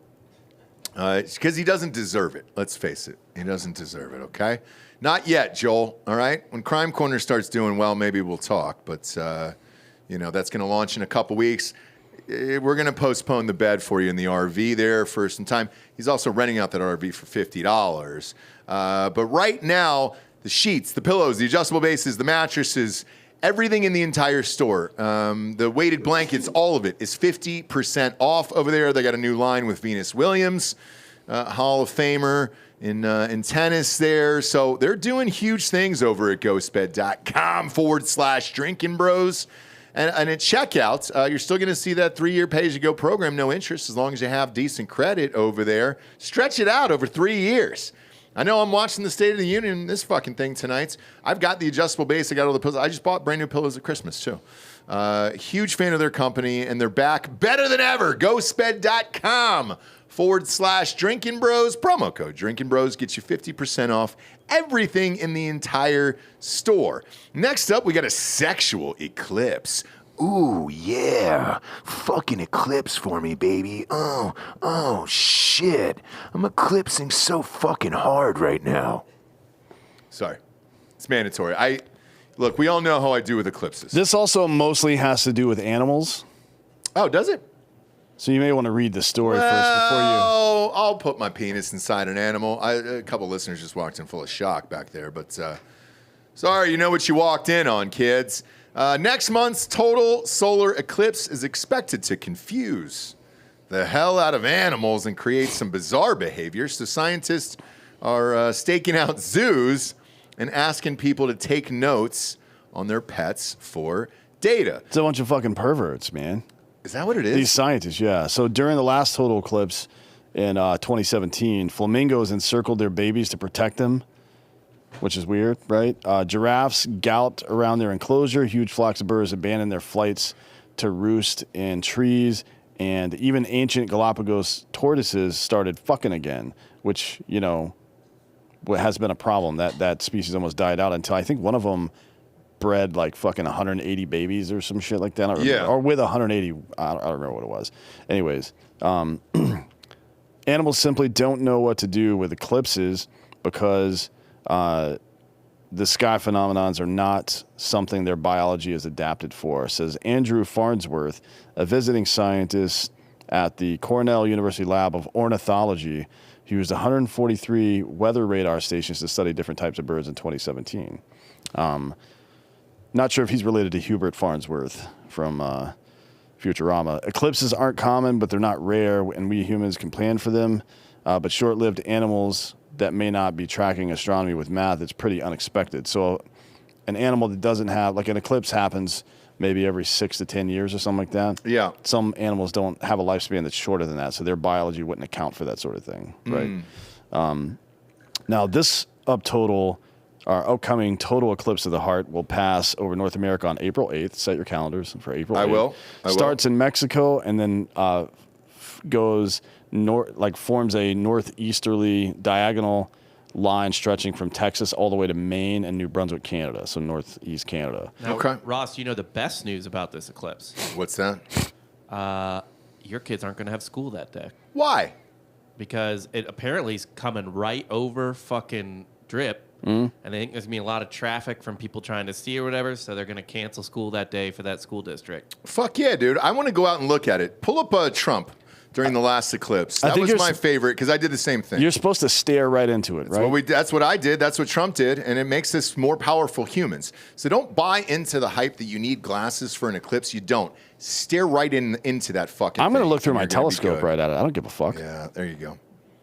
Because he doesn't deserve it. Let's face it. He doesn't deserve it, okay? Not yet, Joel, all right? When Crime Corner starts doing well, maybe we'll talk. But, that's going to launch in a couple weeks. we're going to postpone the bed for you in the RV there for some time. He's also renting out that RV for $50. But right now, the sheets, the pillows, the adjustable bases, the mattresses, everything in the entire store, the weighted blankets, all of it is 50% off over there. They got a new line with Venus Williams, Hall of Famer in tennis there. So they're doing huge things over at ghostbed.com/Drinkin Bros. And at checkout, you're still going to see that 3-year pay-as-you-go program, no interest, as long as you have decent credit over there. Stretch it out over 3 years. I know I'm watching the State of the Union, this fucking thing tonight. I've got the adjustable base. I got all the pillows. I just bought brand new pillows at Christmas, too. Huge fan of their company, and they're back better than ever. Ghostbed.com/Drinkin Bros. Promo code Drinkin Bros gets you 50% off everything in the entire store. Next up, we got a sexual eclipse. Ooh, yeah. Fucking eclipse for me, baby. Oh, shit. I'm eclipsing so fucking hard right now. Sorry. It's mandatory. Look, we all know how I do with eclipses. This also mostly has to do with animals. Oh, does it? So you may want to read the story first before you... Oh, I'll put my penis inside an animal. A couple listeners just walked in full of shock back there, but sorry, you know what you walked in on, kids. Next month's total solar eclipse is expected to confuse the hell out of animals and create some bizarre behavior. So scientists are staking out zoos and asking people to take notes on their pets for data. It's a bunch of fucking perverts, man. Is that what it is? These scientists, yeah. So during the last total eclipse in 2017, flamingos encircled their babies to protect them, which is weird, right? Giraffes galloped around their enclosure. Huge flocks of birds abandoned their flights to roost in trees. And even ancient Galapagos tortoises started fucking again, which, you know, has been a problem. That species almost died out until I think one of them bred like fucking 180 babies or some shit like that. Or with 180, I don't remember what it was. Anyways, animals simply don't know what to do with eclipses because the sky phenomenons are not something their biology is adapted for, says Andrew Farnsworth, a visiting scientist at the Cornell University Lab of Ornithology. He used 143 weather radar stations to study different types of birds in 2017. Not sure if he's related to Hubert Farnsworth from Futurama. Eclipses aren't common, but they're not rare, and we humans can plan for them. But short-lived animals that may not be tracking astronomy with math, it's pretty unexpected. So an animal that doesn't have, like an eclipse happens maybe every 6 to 10 years or something like that. Yeah. Some animals don't have a lifespan that's shorter than that, so their biology wouldn't account for that sort of thing, right? Now, this upcoming total eclipse of the heart will pass over North America on April 8th. Set your calendars for April 8th. I will. Starts in Mexico and then goes forms a northeasterly diagonal line stretching from Texas all the way to Maine and New Brunswick, Canada. So northeast Canada. Now, Ross, you know the best news about this eclipse. What's that? Your kids aren't going to have school that day. Why? Because it apparently is coming right over fucking Drip. And they think there's going to be a lot of traffic from people trying to see or whatever, so they're going to cancel school that day for that school district. Fuck yeah, dude. I want to go out and look at it. Pull up Trump during the last eclipse. That was my favorite because I did the same thing. You're supposed to stare right into it, right? That's what I did. That's what Trump did, and it makes us more powerful humans. So don't buy into the hype that you need glasses for an eclipse. You don't. Stare right into that fucking I'm going to look through my telescope right at it. I don't give a fuck. Yeah, there you go.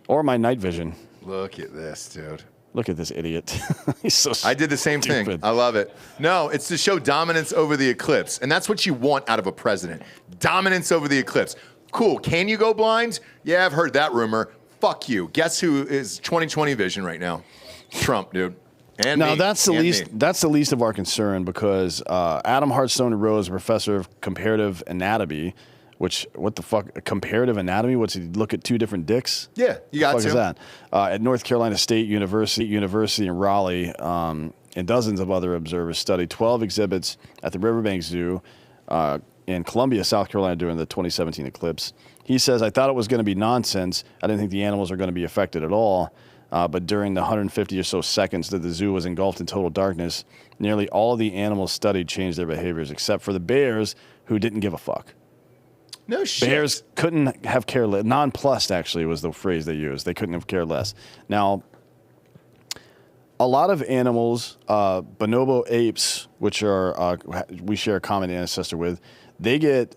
Or my night vision. Look at this, dude. Look at this idiot. He's so stupid. I did the same thing. I love it. No, it's to show dominance over the eclipse. And that's what you want out of a president. Dominance over the eclipse. Cool. Can you go blind? Yeah, I've heard that rumor. Fuck you. Guess who is 20/20 vision right now? Trump, dude. And now that's the least. That's the least of our concern because Adam Hartstone Rose, a professor of comparative anatomy, which what the fuck? Comparative anatomy? What's he look at two different dicks? Yeah, you got to. What the fuck is that? At North Carolina State University in Raleigh, and dozens of other observers studied 12 exhibits at the Riverbank Zoo in Columbia, South Carolina during the 2017 eclipse. He says, I thought it was going to be nonsense. I didn't think the animals are going to be affected at all. But during the 150 or so seconds that the zoo was engulfed in total darkness, nearly all of the animals studied changed their behaviors, except for the bears, who didn't give a fuck. No shit. Bears couldn't have cared less. Nonplussed, actually, was the phrase they used. They couldn't have cared less. Now, a lot of animals, bonobo apes, which are we share a common ancestor with, they get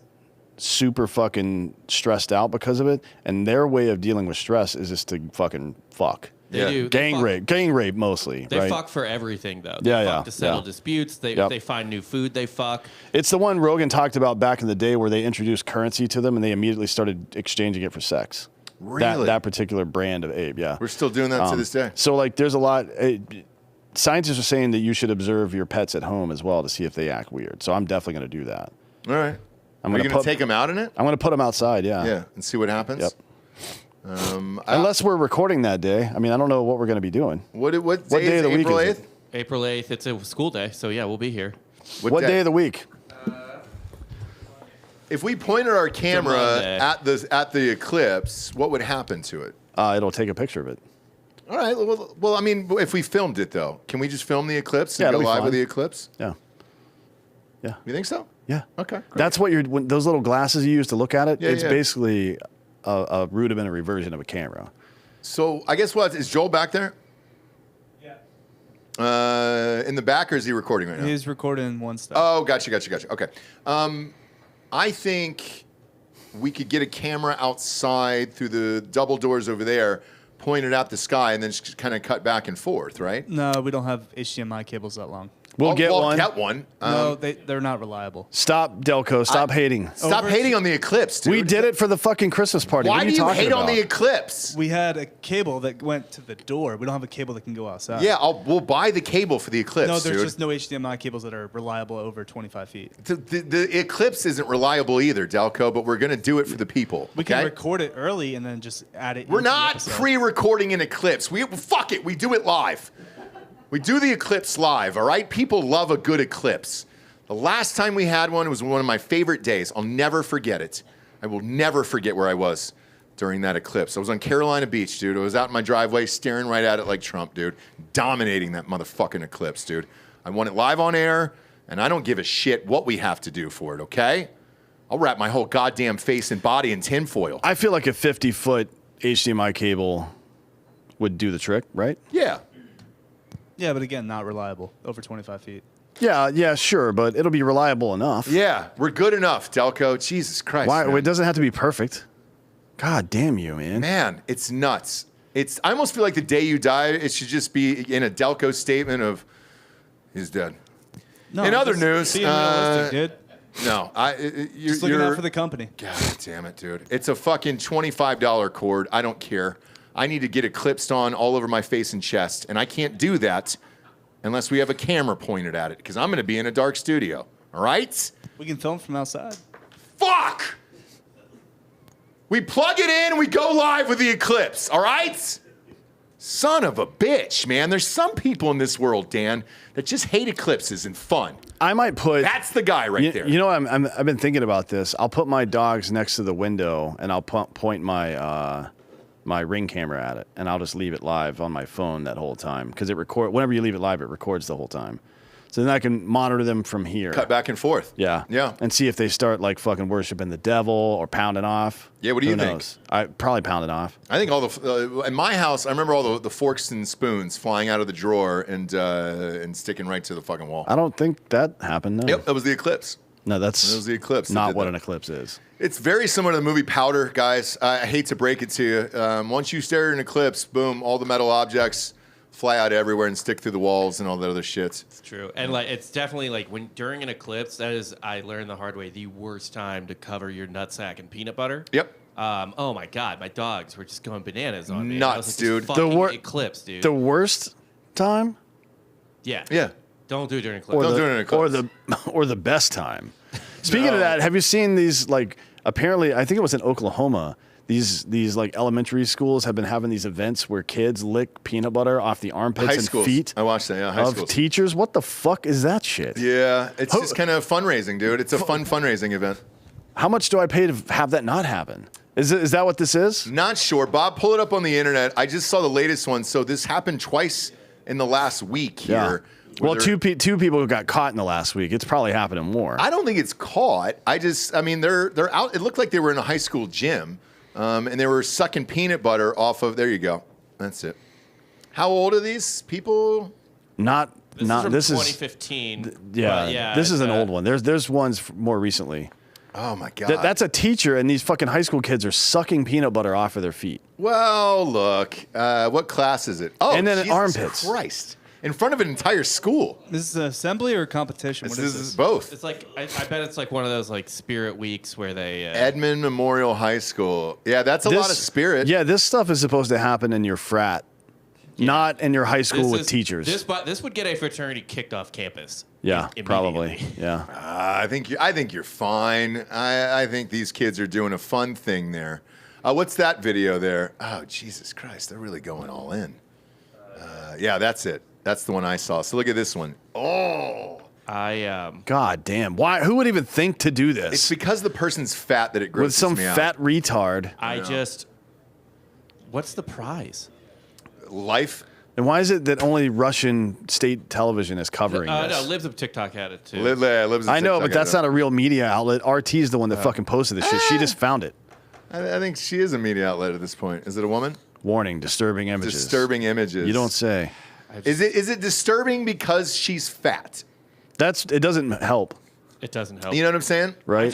super fucking stressed out because of it, and their way of dealing with stress is just to fucking fuck. They do. Gang rape mostly. They right? fuck for everything, though. They Yeah, fuck to settle disputes. They find new food. They fuck. It's the one Rogan talked about back in the day where they introduced currency to them and they immediately started exchanging it for sex. Really? That particular brand of ape, yeah. We're still doing that to this day. So, like, there's a lot. Scientists are saying that you should observe your pets at home as well to see if they act weird. So I'm definitely going to do that. All right. I'm Are you going going to take them out in it? I'm going to put them outside, yeah. Yeah, and see what happens? Yep. Unless we're recording that day. I mean, I don't know what we're going to be doing. What day day is of the week April is 8th? it? April 8th, it's a school day, so yeah, we'll be here. What day of the week? If we pointed our camera Monday. at the eclipse, what would happen to it? It'll take a picture of it. All right. Well, I mean, if we filmed it, though, can we just film the eclipse and Yeah, go it'll be live fine. with the eclipse? Yeah. Yeah. You think so? Yeah. Okay. Great. That's what those little glasses you use to look at it. Yeah, it's yeah. basically a rudimentary version of a camera. So I guess what is Joel back there? Yeah. In the back, or is he recording right now? He's recording one stuff. Oh, gotcha. Okay. I think we could get a camera outside through the double doors over there, pointed at the sky, and then just kind of cut back and forth, right? No, we don't have HDMI cables that long. We'll get one. Get one. No, they're not reliable. Stop, Delco. Stop hating. Stop hating on the eclipse, dude. We did it for the fucking Christmas party. Why what are do you talking hate about? on the eclipse? We had a cable that went to the door. We don't have a cable that can go outside. Yeah, we'll buy the cable for the eclipse, No, there's dude. just no HDMI cables that are reliable over 25 feet. The eclipse isn't reliable either, Delco, but we're going to do it for the people. We can okay? record it early and then just add it. We're into the not episode. pre-recording an eclipse. Fuck it. We do it live. We do the eclipse live, all right? People love a good eclipse. The last time we had one, it was one of my favorite days. I'll never forget it. I will never forget where I was during that eclipse. I was on Carolina Beach, dude. I was out in my driveway staring right at it like Trump, dude. Dominating that motherfucking eclipse, dude. I want it live on air, and I don't give a shit what we have to do for it, okay? I'll wrap my whole goddamn face and body in tinfoil. I feel like a 50-foot HDMI cable would do the trick, right? Yeah. Yeah, but again, not reliable over 25 feet. Yeah, sure, but it'll be reliable enough. Yeah, we're good enough, Delco. Jesus Christ. Why? man. It doesn't have to be perfect. God damn you, man. Man, it's nuts. I almost feel like the day you die, it should just be in a Delco statement of, he's dead. No, In other just news, being realistic, dude. No, you're Just looking out for the company. God damn it, dude. It's a fucking $25 cord. I don't care. I need to get eclipsed on all over my face and chest, and I can't do that unless we have a camera pointed at it, because I'm going to be in a dark studio. All right? We can film from outside. Fuck! We plug it in and we go live with the eclipse, all right? Son of a bitch, man. There's some people in this world, Dan, that just hate eclipses and fun. I might put. That's the guy right there. You know, I've been thinking about this. I'll put my dogs next to the window, and I'll point my my Ring camera at it, and I'll just leave it live on my phone that whole time because whenever you leave it live, it records the whole time. So then I can monitor them from here. Cut back and forth. Yeah. Yeah. And see if they start like fucking worshiping the devil or pounding off. Yeah, what do you Who think? knows? I probably pounding off. I think all in my house, I remember all the forks and spoons flying out of the drawer and sticking right to the fucking wall. I don't think that happened. No. Yep, that was the eclipse. No, That was the eclipse. that not did what that. an eclipse is. It's very similar to the movie Powder, guys. I hate to break it to you. Once you stare at an eclipse, boom, all the metal objects fly out everywhere and stick through the walls and all that other shit. It's true. And like it's definitely like during an eclipse, that is, I learned the hard way, the worst time to cover your nutsack in peanut butter. Yep. Oh my god, my dogs were just going bananas on me. Nuts, I was like, dude. This fucking The eclipse, dude. The worst time, yeah. Yeah. Don't do it during eclipse. or Don't the do it in an eclipse. or the best time. Speaking No. of that, have you seen these? Like, apparently, I think it was in Oklahoma. These like elementary schools have been having these events where kids lick peanut butter off the armpits High and schools. feet I watched that, yeah, high of schools. teachers. What the fuck is that shit? Yeah, it's just kind of fundraising, dude. It's a fun fundraising event. How much do I pay to have that not happen? Is that what this is? Not sure. Bob, pull it up on the internet. I just saw the latest one. So this happened twice in the last week here. Well, two people got caught in the last week. It's probably happening more. I don't think it's caught. I mean, they're out. It looked like they were in a high school gym, and they were sucking peanut butter off of. There you go. That's it. How old are these people? This is 2015. Yeah, this is an old one. There's ones more recently. Oh my God. That's a teacher, and these fucking high school kids are sucking peanut butter off of their feet. Well, look, what class is it? Oh, and then Jesus armpits. Christ. In front of an entire school. This is an assembly or a competition? This is both. It's like I bet it's like one of those like spirit weeks where they Edmond Memorial High School. Yeah, that's a lot of spirit. Yeah, this stuff is supposed to happen in your frat, not in your high school with teachers. This would get a fraternity kicked off campus. Yeah, probably. Yeah. I think you're fine. I think these kids are doing a fun thing there. What's that video there? Oh, Jesus Christ, they're really going all in. Yeah, that's it. That's the one I saw. So look at this one. Oh. God damn. Why? Who would even think to do this? It's because the person's fat that it grosses with some me out. fat retard. What's the prize? Life. And why is it that only Russian state television is covering this? No, Libs of TikTok had it too. I know, but that's not a real media outlet. RT's the one that fucking posted this shit. She just found it. I think she is a media outlet at this point. Is it a woman? Warning, disturbing images. Disturbing images. You don't say. Is it disturbing because she's fat? It doesn't help. It doesn't help. You know what I'm saying? Right.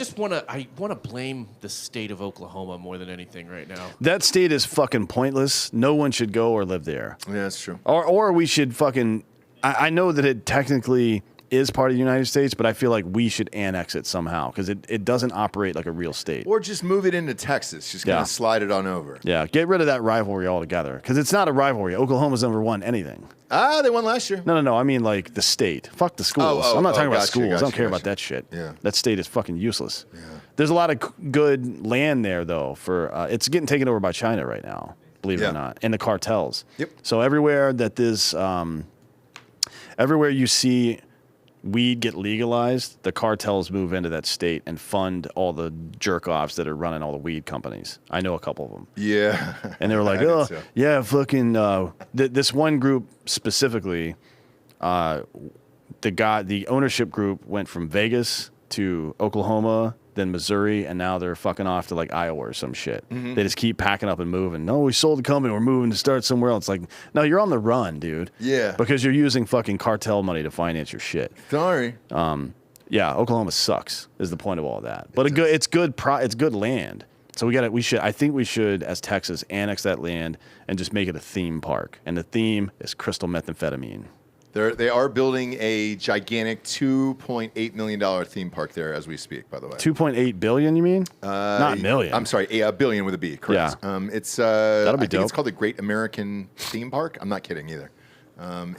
I want to blame the state of Oklahoma more than anything right now. That state is fucking pointless. No one should go or live there. Yeah, that's true. Or we should fucking. I know that it technically is part of the United States, but I feel like we should annex it somehow because it doesn't operate like a real state. Or just move it into Texas. Just kind of slide it on over. Yeah, get rid of that rivalry altogether because it's not a rivalry. Oklahoma's never won anything. They won last year. No. I mean like the state. Fuck the schools. I'm not talking about schools. I don't care about that shit. Yeah. That state is fucking useless. Yeah. There's a lot of good land there though. It's getting taken over by China right now. Believe it or not, and the cartels. Yep. So everywhere that everywhere you see weed get legalized, the cartels move into that state and fund all the jerk-offs that are running all the weed companies. I know a couple of them. Yeah. And they were like, yeah, fucking, this one group specifically, the ownership group went from Vegas to Oklahoma, then Missouri, and now they're fucking off to like Iowa or some shit. Mm-hmm. They just keep packing up and moving. No, we sold the company. We're moving to start somewhere else. Like, no, you're on the run, dude. Yeah. Because you're using fucking cartel money to finance your shit. Sorry. Yeah, Oklahoma sucks. Is the point of all that? But it's good land. So I think we should, as Texas, annex that land and just make it a theme park. And the theme is crystal methamphetamine. They are building a gigantic $2.8 million theme park there as we speak, by the way. 2.8 billion, you mean? Not million. I'm sorry, a billion with a B, correct. Yeah. It's That'll be I think dope. it's called the Great American Theme Park. I'm not kidding either.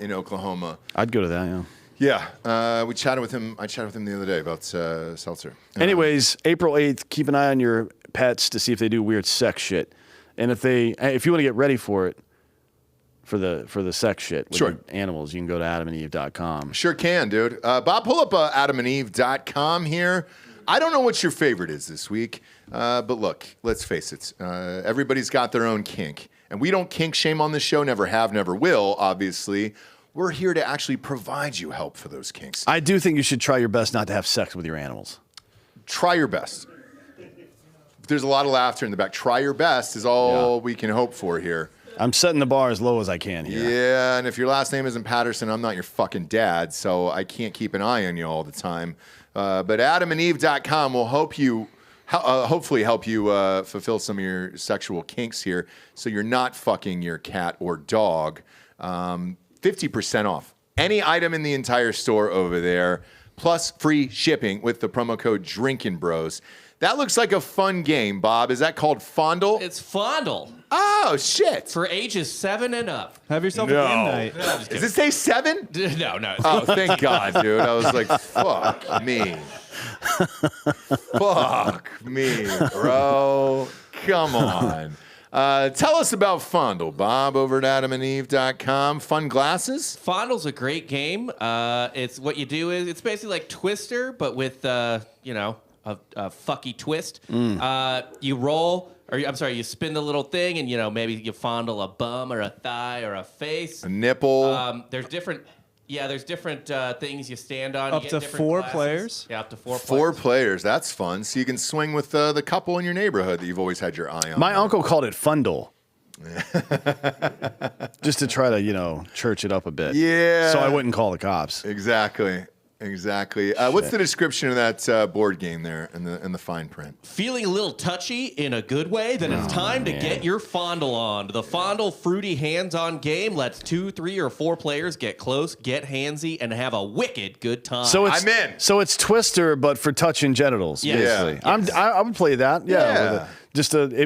In Oklahoma. I'd go to that, yeah. Yeah. We chatted with him. I chatted with him the other day about seltzer. Anyways, April 8th, keep an eye on your pets to see if they do weird sex shit. And if you want to get ready for it, for the sex shit with the animals, you can go to adamandeve.com. Sure can, dude. Bob, pull up adamandeve.com here. I don't know what your favorite is this week, but look, let's face it. Everybody's got their own kink. And we don't kink shame on this show, never have, never will, obviously. We're here to actually provide you help for those kinks. I do think you should try your best not to have sex with your animals. Try your best. There's a lot of laughter in the back. Try your best is all we can hope for here. I'm setting the bar as low as I can here. Yeah, and if your last name isn't Patterson, I'm not your fucking dad, so I can't keep an eye on you all the time. But adamandeve.com will hopefully help you fulfill some of your sexual kinks here so you're not fucking your cat or dog. 50% off any item in the entire store over there, plus free shipping with the promo code Drinkin Bros. That looks like a fun game, Bob. Is that called Fondle? It's Fondle. Oh, shit. For ages 7 and up. Have yourself a game night. Does it say 7? No. Oh, thank God, dude. I was like, fuck me. Fuck me, bro. Come on. Tell us about Fondle, Bob, over at adamandeve.com. Fun glasses? Fondle's a great game. It's what you do is it's basically like Twister, but with a fucky twist. You roll, you spin the little thing, and maybe you fondle a bum or a thigh or a face, a nipple. There's different Yeah, there's different things you stand on. Up You to get different 4 classes. players? Yeah, up to 4 4 players. players. That's fun. So you can swing with the couple in your neighborhood that you've always had your eye on. My uncle called it Fundle. Just to try to, church it up a bit. Yeah. So I wouldn't call the cops. Exactly. What's the description of that board game there in the fine print? Feeling a little touchy in a good way? Then it's time to get your fondle on. The fondle fruity hands-on game lets 2, 3, or 4 players get close, get handsy, and have a wicked good time. So it's, I'm in. So it's Twister, but for touching genitals, Yes. basically. Yeah. Yes. I would play that. Yeah. With it.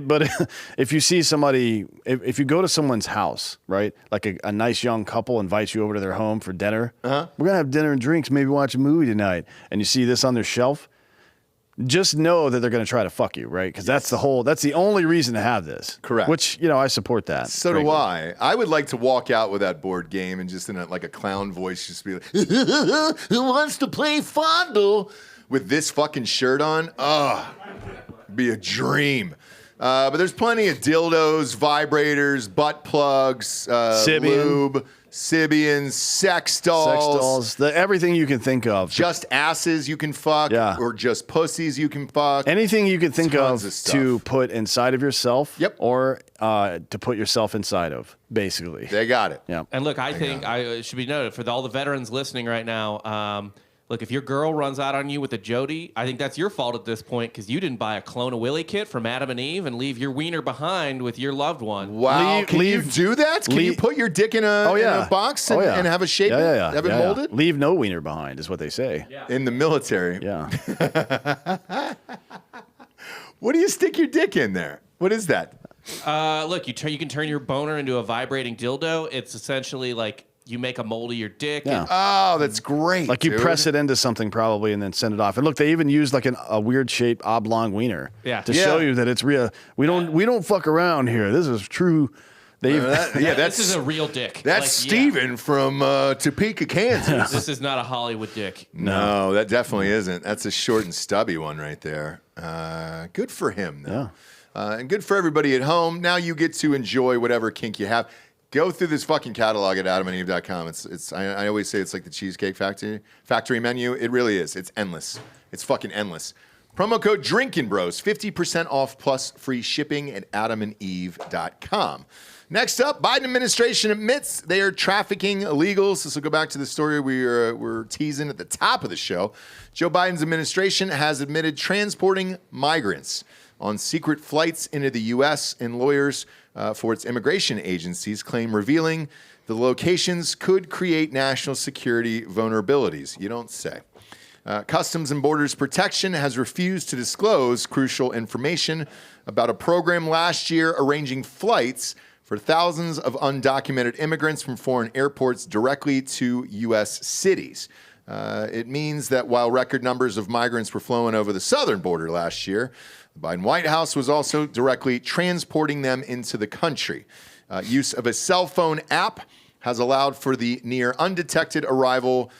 But if you see somebody, if you go to someone's house, right, like a nice young couple invites you over to their home for dinner, we're gonna have dinner and drinks, maybe watch a movie tonight, and you see this on their shelf, just know that they're gonna try to fuck you, right? Because that's the only reason to have this. Correct. Which I support that. So frankly. do I. I would like to walk out with that board game and just in a clown voice, just be like, "Who wants to play Fondle?" with this fucking shirt on? Be a dream. But there's plenty of dildos, vibrators, butt plugs, Sybian. lube, Sybians, sex dolls, everything you can think of. just asses you can fuck, Yeah. or just pussies you can fuck. Anything you can think Tons of of stuff. to put inside of yourself, Yep. or to put yourself inside of, basically. They got it. Yeah. And look, I think it should be noted for all the veterans listening right now. Look, if your girl runs out on you with a Jody, I think that's your fault at this point because you didn't buy a Clone a Willy kit from Adam and Eve and leave your wiener behind with your loved one. Wow, can you do that? Can you put your dick in a box and have a shape? Have it molded? Leave no wiener behind is what they say. Yeah. In the military. Yeah. What do you stick your dick in there? What is that? Look, you can turn your boner into a vibrating dildo. It's essentially like you make a mold of your dick. Yeah. Oh, that's great. Like you dude. press it into something probably and then send it off. And look, they even use like a weird shaped oblong wiener to show you that it's real. We don't fuck around here. This is true. This is a real dick. That's Steven from Topeka, Kansas. This is not a Hollywood dick. No, that definitely isn't. That's a short and stubby one right there. Good for him, though. And good for everybody at home. Now you get to enjoy whatever kink you have. Go through this fucking catalog at adamandeve.com. I always say it's like the Cheesecake Factory menu. It really is. It's endless. It's fucking endless. Promo code Drinkin' Bros, 50% off plus free shipping at adamandeve.com. Next up, Biden administration admits they are trafficking illegals. This will go back to the story we were teasing at the top of the show. Joe Biden's administration has admitted transporting migrants on secret flights into the U.S., and lawyers for its immigration agencies claim revealing the locations could create national security vulnerabilities. You don't say. Customs and Borders Protection has refused to disclose crucial information about a program last year arranging flights for thousands of undocumented immigrants from foreign airports directly to U.S. cities. It means that while record numbers of migrants were flowing over the southern border last year, the Biden White House was also directly transporting them into the country. Use of a cell phone app has allowed for the near undetected arrival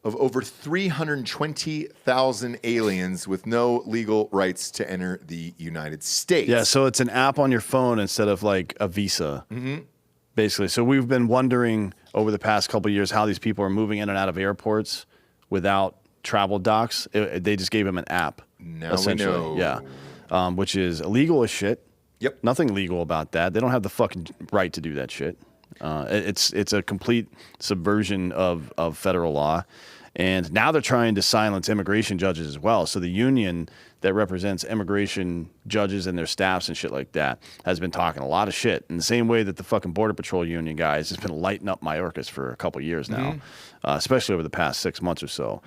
of over 320,000 aliens with no legal rights to enter the United States. Yeah, so it's an app on your phone instead of like a visa, basically. So we've been wondering over the past couple of years how these people are moving in and out of airports without travel docs. They just gave them an app. Now we know. Yeah, which is illegal as shit. Yep. Nothing legal about that. They don't have the fucking right to do that shit. It's a complete subversion of federal law. And now they're trying to silence immigration judges as well. So the union that represents immigration judges and their staffs and shit like that has been talking a lot of shit in the same way that the fucking Border Patrol union guys has been lighting up Mayorkas for a couple of years now, especially over the past 6 months or so.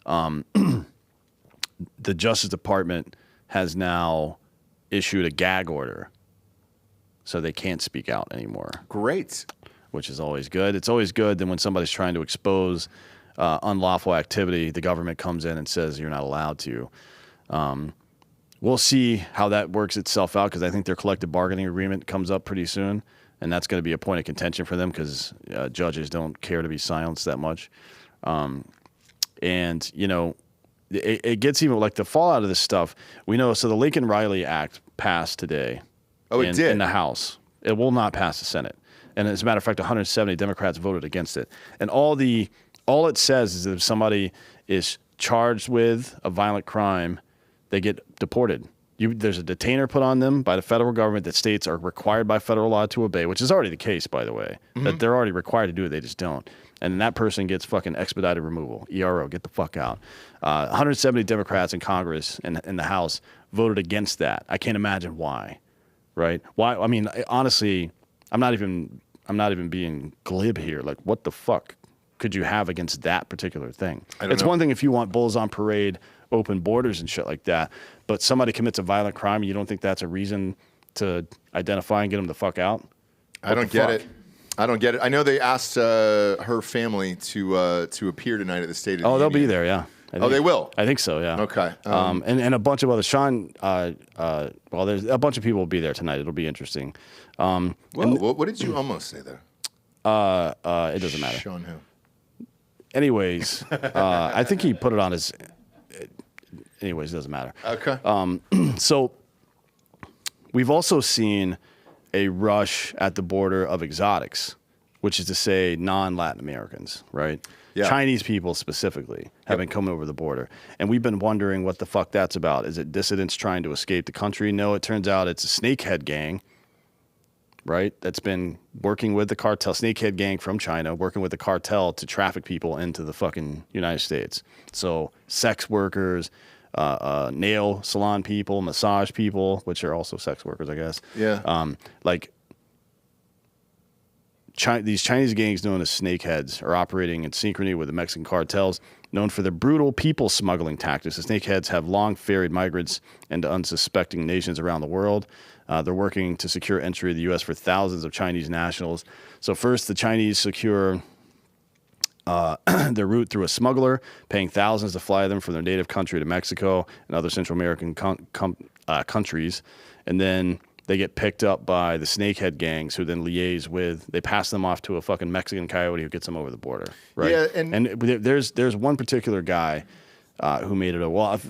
The Justice Department has now issued a gag order, so they can't speak out anymore. Great. Which is always good. It's always good that when somebody's trying to expose unlawful activity, the government comes in and says you're not allowed to. We'll see how that works itself out because I think their collective bargaining agreement comes up pretty soon, and that's going to be a point of contention for them because judges don't care to be silenced that much. And, you know, it gets even like the fallout of this stuff. We know, so the Lincoln-Riley Act passed today. Oh, it did? In the House. It will not pass the Senate. And as a matter of fact, 170 Democrats voted against it. And all the all it says is that if somebody is charged with a violent crime, they get deported. There's a detainer put on them by the federal government that states are required by federal law to obey, which is already the case, by the way. That they're already required to do it, they just don't. And then that person gets fucking expedited removal. ERO, get the fuck out. 170 Democrats in Congress and in the House voted against that. I can't imagine why, right? Why? I mean, honestly, I'm not even being glib here. Like, what the fuck could you have against that particular thing? It's one thing if you want bulls on parade, open borders and shit like that, but somebody commits a violent crime, you don't think that's a reason to identify and get them the fuck out? I don't get it. I don't get it. I know they asked her family to appear tonight at the State of the Union. They'll be there, yeah. They will? I think so, yeah. Okay. And a bunch of other, there's a bunch of people will be there tonight. It'll be interesting. What did you almost say there? It doesn't matter. Sean who? Anyways, I think he put it on his... Anyways, it doesn't matter. Okay. So we've also seen a rush at the border of exotics, which is to say non-Latin Americans, right? Yeah. Chinese people specifically have been coming over the border. And we've been wondering what the fuck that's about. Is it dissidents trying to escape the country? No, it turns out it's a snakehead gang, right? That's been working with the cartel, snakehead gang from China, working with the cartel to traffic people into the fucking United States. So sex workers, nail salon people, massage people, which are also sex workers, I guess. Yeah. These Chinese gangs known as snakeheads are operating in synchrony with the Mexican cartels, known for their brutal people smuggling tactics. The snakeheads have long ferried migrants into unsuspecting nations around the world. They're working to secure entry to the U.S. for thousands of Chinese nationals. So first, the Chinese secure their route through a smuggler, paying thousands to fly them from their native country to Mexico and other Central American countries. And then they get picked up by the snakehead gangs who then liaise with, they pass them off to a fucking Mexican coyote who gets them over the border, right? Yeah, and there's one particular guy who made it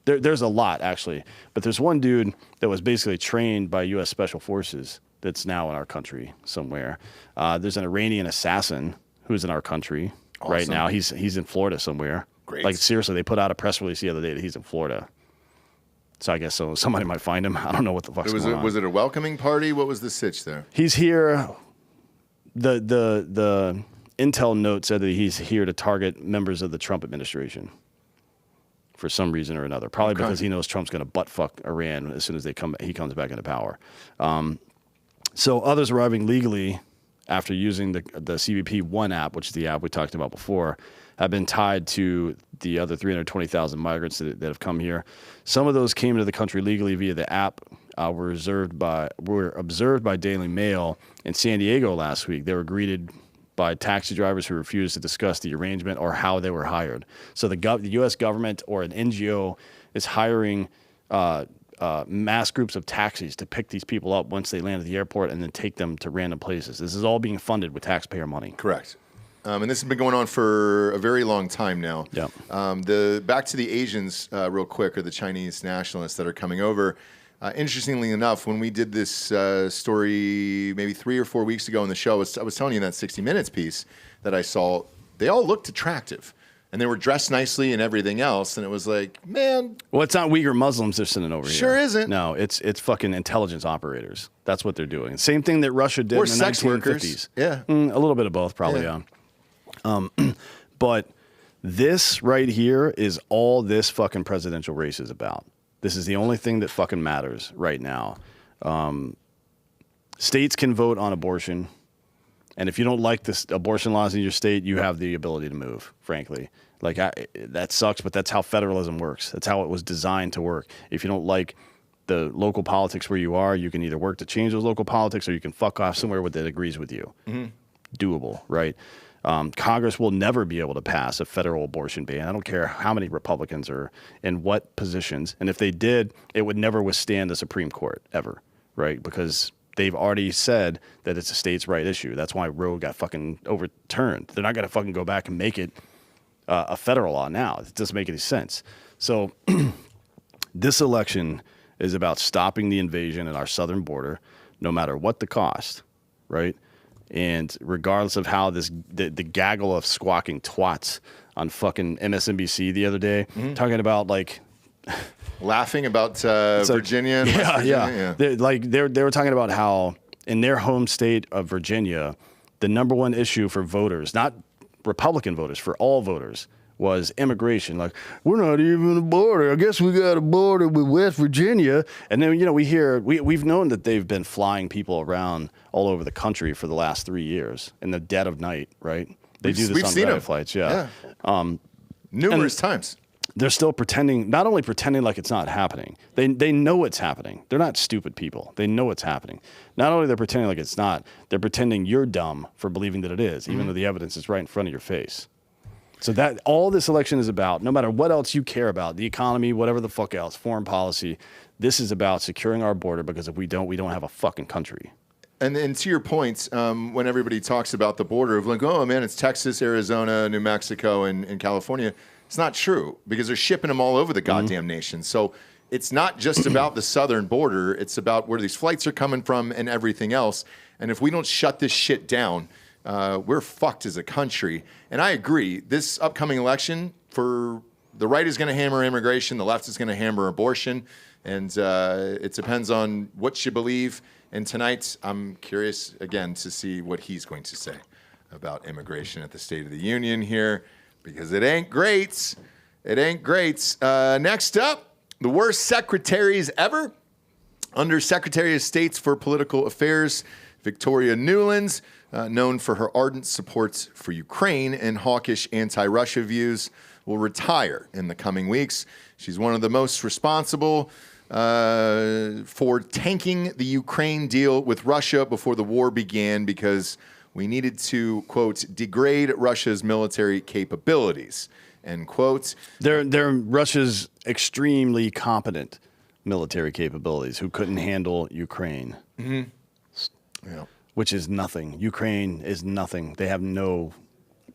there's a lot actually, but there's one dude that was basically trained by U.S. Special Forces that's now in our country somewhere. There's an Iranian assassin who's in our country right now. He's in Florida somewhere. Great. Like seriously, they put out a press release the other day that he's in Florida. So I guess somebody might find him. I don't know what the fuck's going on. Was it a welcoming party? What was the sitch there? He's here. The intel note said that he's here to target members of the Trump administration for some reason or another. Probably because he knows Trump's going to butt fuck Iran as soon as he comes back into power. So others arriving legally after using the CBP One app, which is the app we talked about before, have been tied to the other 320,000 migrants that have come here. Some of those came into the country legally via the app. Were observed by Daily Mail in San Diego last week. They were greeted by taxi drivers who refused to discuss the arrangement or how they were hired. So the U.S. government or an NGO is hiring mass groups of taxis to pick these people up once they land at the airport and then take them to random places. This is all being funded with taxpayer money. Correct. And this has been going on for a very long time now. Yeah. Back to the Asians real quick, or the Chinese nationalists that are coming over. Interestingly enough, when we did this story maybe 3 or 4 weeks ago on the show, I was telling you in that 60 Minutes piece that I saw, they all looked attractive. And they were dressed nicely and everything else. And it was like, man. Well, it's not Uyghur Muslims they're sending over here. Sure isn't. No, it's fucking intelligence operators. That's what they're doing. Same thing that Russia did or in the sex 1950s. Workers. Yeah. A little bit of both, probably, yeah. But this right here is all this fucking presidential race is about. This is the only thing that fucking matters right now. States can vote on abortion. And if you don't like the abortion laws in your state, you have the ability to move, frankly. Like, that sucks, but that's how federalism works. That's how it was designed to work. If you don't like the local politics where you are, you can either work to change those local politics or you can fuck off somewhere that agrees with you. Mm-hmm. Doable, right? Congress will never be able to pass a federal abortion ban. I don't care how many Republicans are in what positions. And if they did, it would never withstand the Supreme Court, ever, right? Because they've already said that it's a states' right issue. That's why Roe got fucking overturned. They're not going to fucking go back and make it a federal law now. It doesn't make any sense. So this election is about stopping the invasion at our southern border, no matter what the cost, right? And regardless of how the gaggle of squawking twats on fucking MSNBC the other day, talking about like laughing about Virginia. And West Virginia. They were talking about how in their home state of Virginia, the number one issue for voters, not Republican voters, for all voters, was immigration. Like, we're not even a border. I guess we got a border with West Virginia. And then, we've known that they've been flying people around all over the country for the last 3 years in the dead of night, right? They do this on private flights, numerous times. They're still pretending, not only pretending like it's not happening, they know it's happening. They're not stupid people. They know it's happening. Not only they're pretending like it's not, they're pretending you're dumb for believing that it is, even though the evidence is right in front of your face. So that all this election is about, no matter what else you care about, the economy, whatever the fuck else, foreign policy, this is about securing our border, because if we don't have a fucking country. And to your point, when everybody talks about the border of like, oh man, it's Texas, Arizona, New Mexico, and California, it's not true, because they're shipping them all over the goddamn nation. So it's not just about the southern border. It's about where these flights are coming from and everything else. And if we don't shut this shit down, we're fucked as a country. And I agree. This upcoming election, for the right is going to hammer immigration, the left is going to hammer abortion, and it depends on what you believe. And tonight, I'm curious again to see what he's going to say about immigration at the State of the Union here, because it ain't great. It ain't great. Next up, the worst secretaries ever. Under Secretary of State for Political Affairs, Victoria Nuland, known for her ardent support for Ukraine and hawkish anti-Russia views, will retire in the coming weeks. She's one of the most responsible for tanking the Ukraine deal with Russia before the war began, because we needed to, quote, degrade Russia's military capabilities, end quote. They're Russia's extremely competent military capabilities who couldn't handle Ukraine. Yeah. Which is nothing. Ukraine is nothing. They have no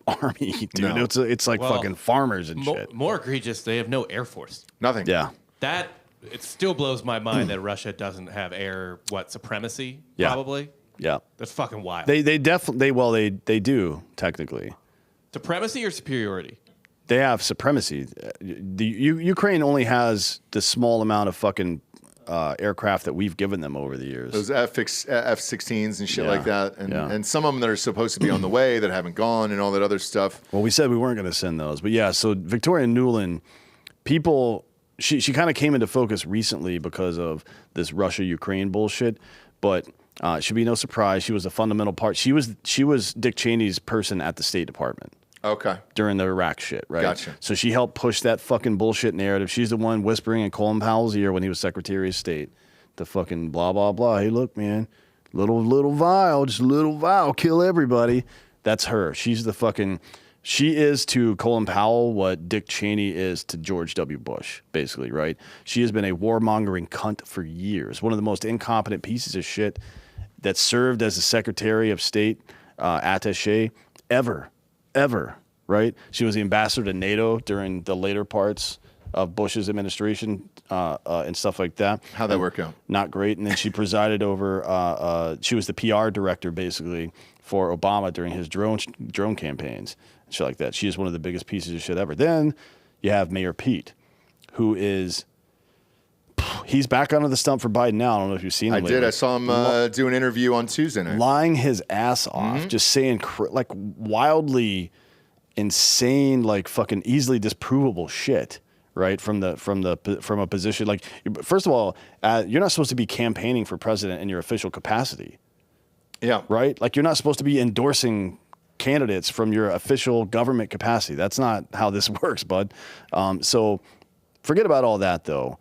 army, dude. No. It's like fucking farmers and shit. More egregious, they have no air force. Nothing. Yeah. It still blows my mind that Russia doesn't have air supremacy. Yeah. Probably. Yeah. That's fucking wild. They definitely they do technically. Supremacy or superiority? They have supremacy. Ukraine only has the small amount of fucking aircraft that we've given them over the years. Those F-16s and shit like that, and some of them that are supposed to be on the way that haven't gone, and all that other stuff. Well, we said we weren't going to send those, but yeah. So Victoria Nuland, she kind of came into focus recently because of this Russia-Ukraine bullshit, but should be no surprise. She was a fundamental part. She was Dick Cheney's person at the State Department. Okay. During the Iraq shit, right? Gotcha. So she helped push that fucking bullshit narrative. She's the one whispering in Colin Powell's ear when he was Secretary of State. The fucking blah, blah, blah. Hey, look, man. Little vial, just a little vial, kill everybody. That's her. She is to Colin Powell what Dick Cheney is to George W. Bush, basically, right? She has been a warmongering cunt for years. One of the most incompetent pieces of shit that served as a Secretary of State attaché ever, right? She was the ambassador to NATO during the later parts of Bush's administration and stuff like that. How'd that work out? Not great. And then she presided over, she was the PR director, basically, for Obama during his drone campaigns and shit like that. She is one of the biggest pieces of shit ever. Then you have Mayor Pete, who is... He's back onto the stump for Biden now. I don't know if you've seen him lately. I did. I saw him do an interview on Tuesday night. Lying his ass off, just saying like wildly insane, like fucking easily disprovable shit, right? From a position like, first of all, you're not supposed to be campaigning for president in your official capacity. Yeah. Right? Like, you're not supposed to be endorsing candidates from your official government capacity. That's not how this works, bud. So forget about all that, though.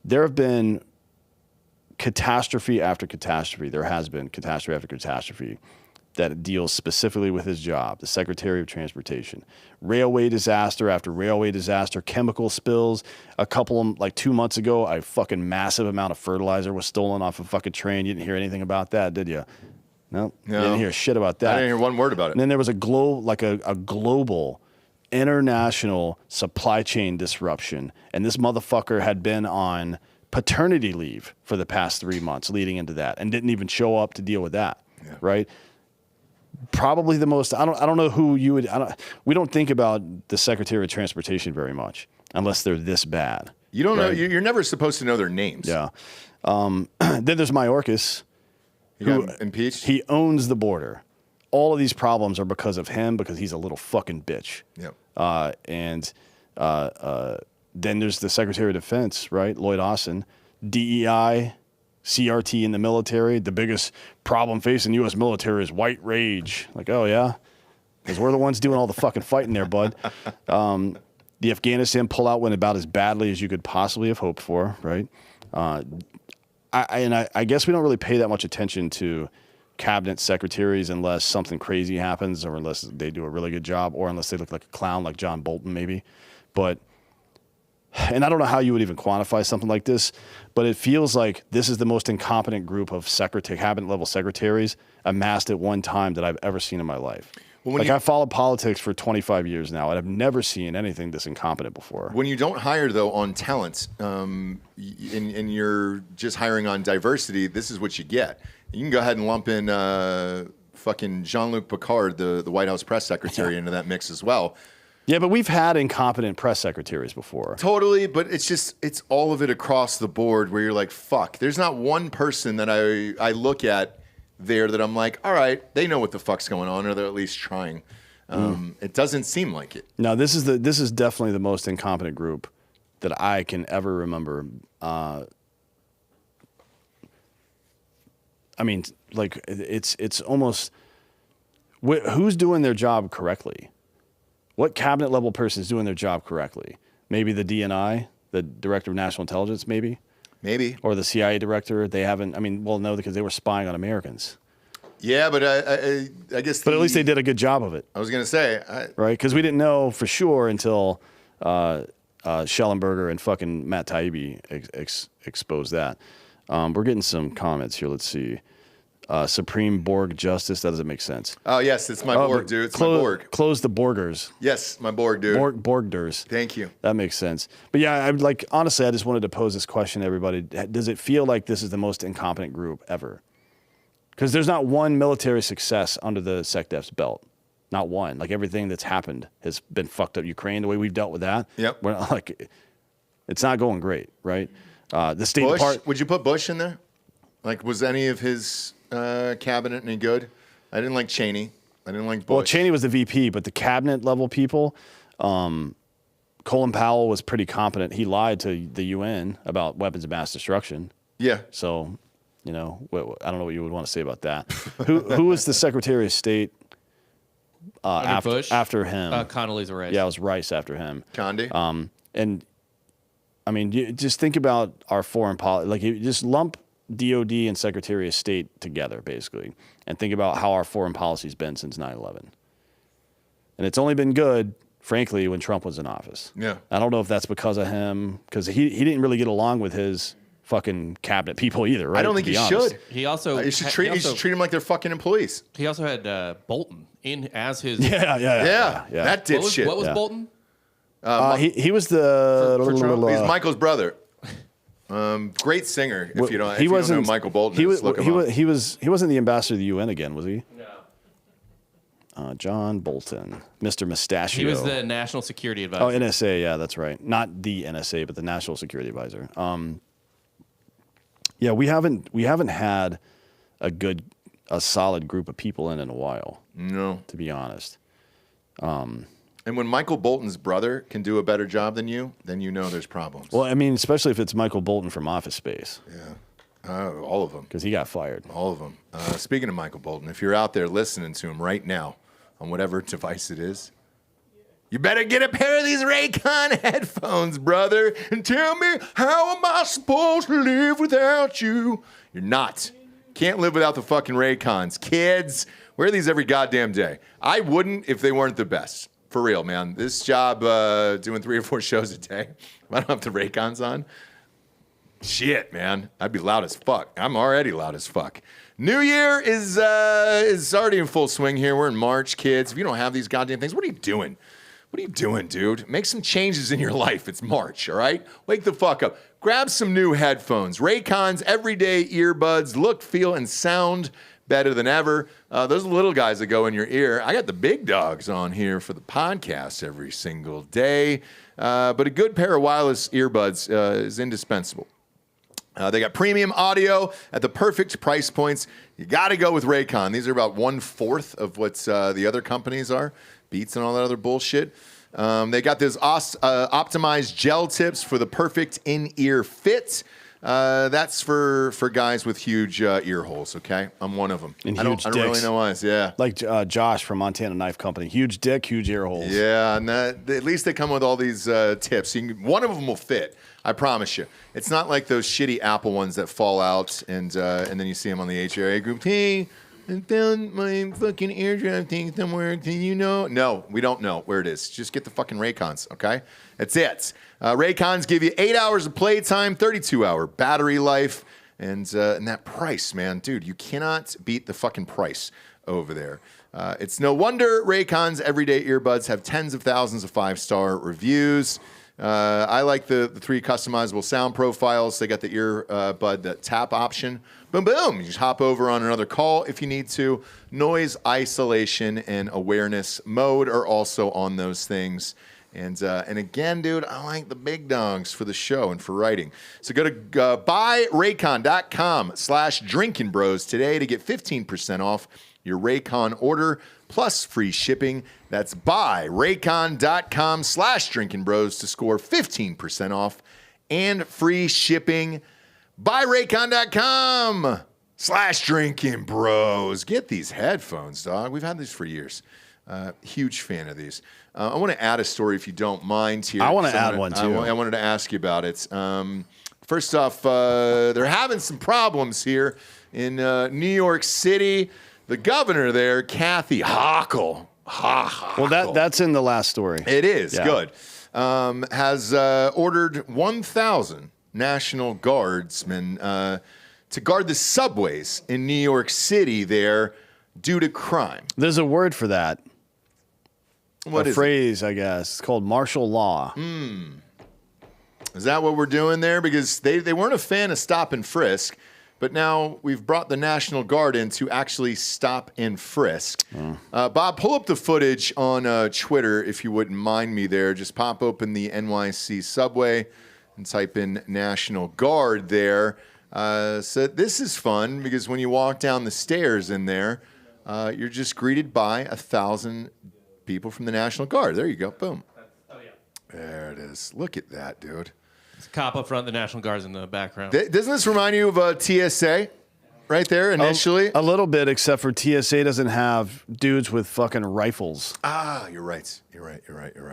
There have been catastrophe after catastrophe. There has been catastrophe after catastrophe that deals specifically with his job, the Secretary of Transportation. Railway disaster after railway disaster, chemical spills. A couple of, like 2 months ago, a fucking massive amount of fertilizer was stolen off a fucking train. You didn't hear anything about that, did you? No. You didn't hear shit about that. I didn't hear one word about it. And then there was a global international supply chain disruption, and this motherfucker had been on paternity leave for the past 3 months leading into that and didn't even show up to deal with that, right? probably the most. I don't know who you would. We don't think about the Secretary of Transportation very much unless they're this bad. You don't know. You're never supposed to know their names. Yeah. Then there's Mayorkas. He got impeached. He owns the border. All of these problems are because of him, because he's a little fucking bitch. Yep. Then there's the Secretary of Defense, right? Lloyd Austin. DEI, CRT in the military. The biggest problem facing U.S. military is white rage. Like, oh, yeah? Because we're the ones doing all the fucking fighting there, bud. The Afghanistan pullout went about as badly as you could possibly have hoped for, right? I guess we don't really pay that much attention to cabinet secretaries unless something crazy happens, or unless they do a really good job, or unless they look like a clown like John Bolton maybe. And I don't know how you would even quantify something like this, but it feels like this is the most incompetent group of cabinet level secretaries amassed at one time that I've ever seen in my life. Well, I've followed politics for 25 years now, and I've never seen anything this incompetent before. When you don't hire, though, on talent, and you're just hiring on diversity, this is what you get. You can go ahead and lump in fucking Jean-Luc Picard, the White House press secretary, into that mix as well. Yeah, but we've had incompetent press secretaries before. Totally, but it's all of it across the board where you're like, fuck. There's not one person that I look at there that I'm like, all right, they know what the fuck's going on, or they're at least trying. It doesn't seem like it. No, this is definitely the most incompetent group that I can ever remember. I mean, like, it's almost who's doing their job correctly? What cabinet level person is doing their job correctly? Maybe the DNI, the Director of National Intelligence, maybe? Maybe. Or the CIA director. They haven't, no, because they were spying on Americans. Yeah, but I guess. But at least they did a good job of it. I was going to say. Right? Because we didn't know for sure until Schellenberger and fucking Matt Taibbi exposed that. We're getting some comments here. Let's see. Supreme Borg Justice. That doesn't make sense. Oh, yes. It's my Borg, dude. It's my Borg. Close the Borgers. Yes, my Borg, dude. Borgders. Thank you. That makes sense. But yeah, honestly, I just wanted to pose this question to everybody. Does it feel like this is the most incompetent group ever? Because there's not one military success under the SecDef's belt. Not one. Like, everything that's happened has been fucked up. Ukraine, the way we've dealt with that. Yep. We're not, like, it's not going great, right? The State Bush? Department. Would you put Bush in there? Like, was any of his cabinet any good? I didn't like Cheney. I didn't like Bush. Well, Cheney was the VP, but the cabinet level people, Colin Powell was pretty competent. He lied to the UN about weapons of mass destruction. Yeah. So, I don't know what you would want to say about that. Who was the Secretary of State Bush? after him? Condoleezza Rice. Yeah, it was Rice after him. Condi. And I mean, you just think about our foreign policy. Like, you just lump DOD and Secretary of State together, basically, and think about how our foreign policy's been since 9/11. And it's only been good, frankly, when Trump was in office. Yeah. I don't know if that's because of him, because he didn't really get along with his fucking cabinet people either, right? I don't think he should. He also You should treat them like they're fucking employees. He also had Bolton in as his. Yeah. That dipshit. What was Bolton? He was the For Trump? He's Michael's brother. Great singer. If you don't know who Michael Bolton is, look him up. He wasn't the ambassador to the UN again, was he? No. John Bolton, Mr. Mustachio. He was the National Security Advisor. Oh, NSA. Yeah, that's right. Not the NSA, but the National Security Advisor. Yeah, we haven't had a solid group of people in a while. No, to be honest. And when Michael Bolton's brother can do a better job than you know there's problems. Well, I mean, especially if it's Michael Bolton from Office Space. Yeah, all of them. Because he got fired. All of them. Speaking of Michael Bolton, if you're out there listening to him right now on whatever device it is, you better get a pair of these Raycon headphones, brother, and tell me, how am I supposed to live without you? You're not. Can't live without the fucking Raycons. Kids, wear these every goddamn day. I wouldn't if they weren't the best. For real, man. This job, doing 3 or 4 shows a day, if I don't have the Raycons on, shit, man. I'd be loud as fuck. I'm already loud as fuck. New Year is already in full swing here. We're in March, kids. If you don't have these goddamn things, what are you doing? What are you doing, dude? Make some changes in your life. It's March, all right? Wake the fuck up. Grab some new headphones. Raycons, everyday earbuds, look, feel, and sound better than ever. Those are the little guys that go in your ear. I got the big dogs on here for the podcast every single day. But a good pair of wireless earbuds is indispensable. They got premium audio at the perfect price points. You got to go with Raycon. These are about 1/4 of what the other companies are. Beats and all that other bullshit. They got those optimized gel tips for the perfect in-ear fit. That's for guys with huge ear holes, okay? I'm one of them. And I don't really know why. Yeah. Like Josh from Montana Knife Company. Huge dick, huge ear holes. Yeah, and at least they come with all these tips. One of them will fit. I promise you. It's not like those shitty Apple ones that fall out and then you see them on the HRA group. Hey, I found my fucking eardrum thing somewhere. Do you know? No, we don't know where it is. Just get the fucking Raycons, okay? That's it. Raycons give you 8 hours of playtime, 32-hour battery life, and that price, man. Dude, you cannot beat the fucking price over there. It's no wonder Raycon's everyday earbuds have tens of thousands of 5-star reviews. I like the 3 customizable sound profiles. They got the earbud, that tap option. Boom, boom. You just hop over on another call if you need to. Noise isolation and awareness mode are also on those things. And again, dude, I like the big dogs for the show and for writing. So go to buyraycon.com/drinkinbros today to get 15% off your Raycon order plus free shipping. That's buyraycon.com/drinkinbros to score 15% off and free shipping. buyraycon.com/drinkinbros. Get these headphones, dog. We've had these for years. Huge fan of these. I want to add a story if you don't mind here. I want to add one too. I wanted to ask you about it. First off, they're having some problems here in New York City. The governor there, Kathy Hochul. Well, that's in the last story. It is, yeah. Good. Has ordered 1,000 National Guardsmen to guard the subways in New York City there due to crime. There's a word for that. What a is phrase, I guess. It's called martial law. Is that what we're doing there? Because they weren't a fan of stop and frisk, but now we've brought the National Guard in to actually stop and frisk. Bob, pull up the footage on Twitter, if you wouldn't mind me there. Just pop open the NYC subway and type in National Guard there. So this is fun because when you walk down the stairs in there, you're just greeted by 1,000 people from the National Guard. There you go. Boom. Oh, yeah. There it is. Look at that, dude. It's a cop up front, the National Guard's in the background. Doesn't this remind you of TSA right there initially? A little bit, except for TSA doesn't have dudes with fucking rifles. You're right. You're right.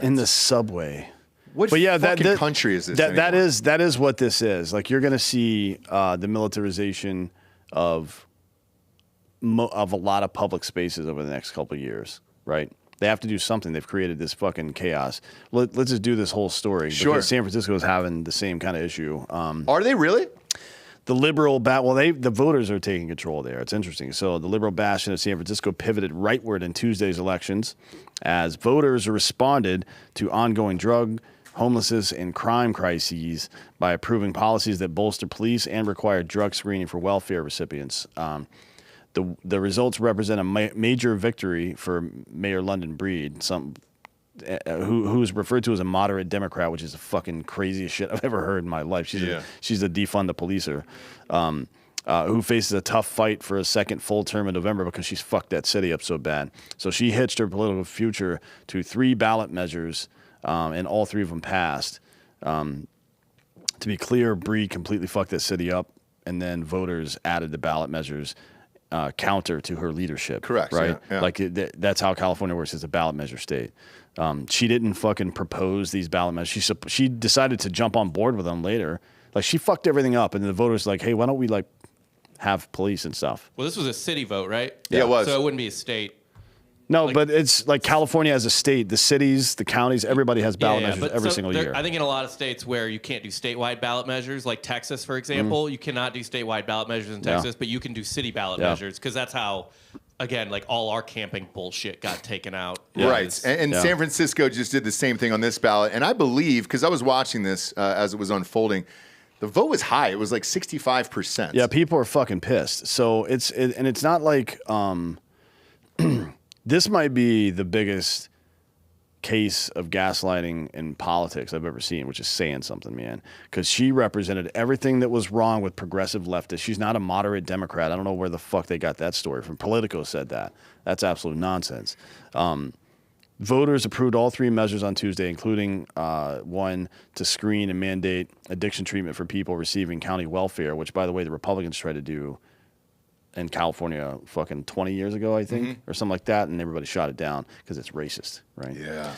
In the subway. What fucking country is this anymore? That is what this is. Like, you're going to see the militarization of a lot of public spaces over the next couple of years, right? They have to do something. They've created this fucking chaos. Let's just do this whole story. Sure. Because San Francisco is having the same kind of issue. Are they really? The liberal the voters are taking control there. It's interesting. So the liberal bastion of San Francisco pivoted rightward in Tuesday's elections as voters responded to ongoing drug, homelessness, and crime crises by approving policies that bolster police and require drug screening for welfare recipients. The results represent a major victory for Mayor London Breed, who's referred to as a moderate Democrat, which is the fucking craziest shit I've ever heard in my life. She's a defund the policer, who faces a tough fight for a second full term in November because she's fucked that city up so bad. So she hitched her political future to 3 ballot measures, and all 3 of them passed. To be clear, Breed completely fucked that city up, and then voters added the ballot measures counter to her leadership. Correct. Right? Yeah. Like that's how California works. It's a ballot measure state. She didn't fucking propose these ballot measures. She decided to jump on board with them later. Like, she fucked everything up, and the voters like, hey, why don't we like have police and stuff? Well, this was a city vote, right? Yeah, it was. So it wouldn't be a state. No, but it's like California as a state, the cities, the counties, everybody has ballot measures every single year. I think in a lot of states where you can't do statewide ballot measures, like Texas, for example, you cannot do statewide ballot measures in Texas, but you can do city ballot measures because that's how, again, like all our camping bullshit got taken out. Right. And San Francisco just did the same thing on this ballot. And I believe, because I was watching this as it was unfolding, The vote was high. It was like 65%. Yeah, people are fucking pissed. So and it's not like this might be the biggest case of gaslighting in politics I've ever seen, which is saying something, man. Because she represented everything that was wrong with progressive leftists. She's not a moderate Democrat. I don't know where the fuck they got that story from. Politico said that. That's absolute nonsense. Voters approved all 3 measures on Tuesday, including one to screen and mandate addiction treatment for people receiving county welfare, which, by the way, the Republicans tried to do in California fucking 20 years ago, I think, or something like that, and everybody shot it down because it's racist, right? Yeah.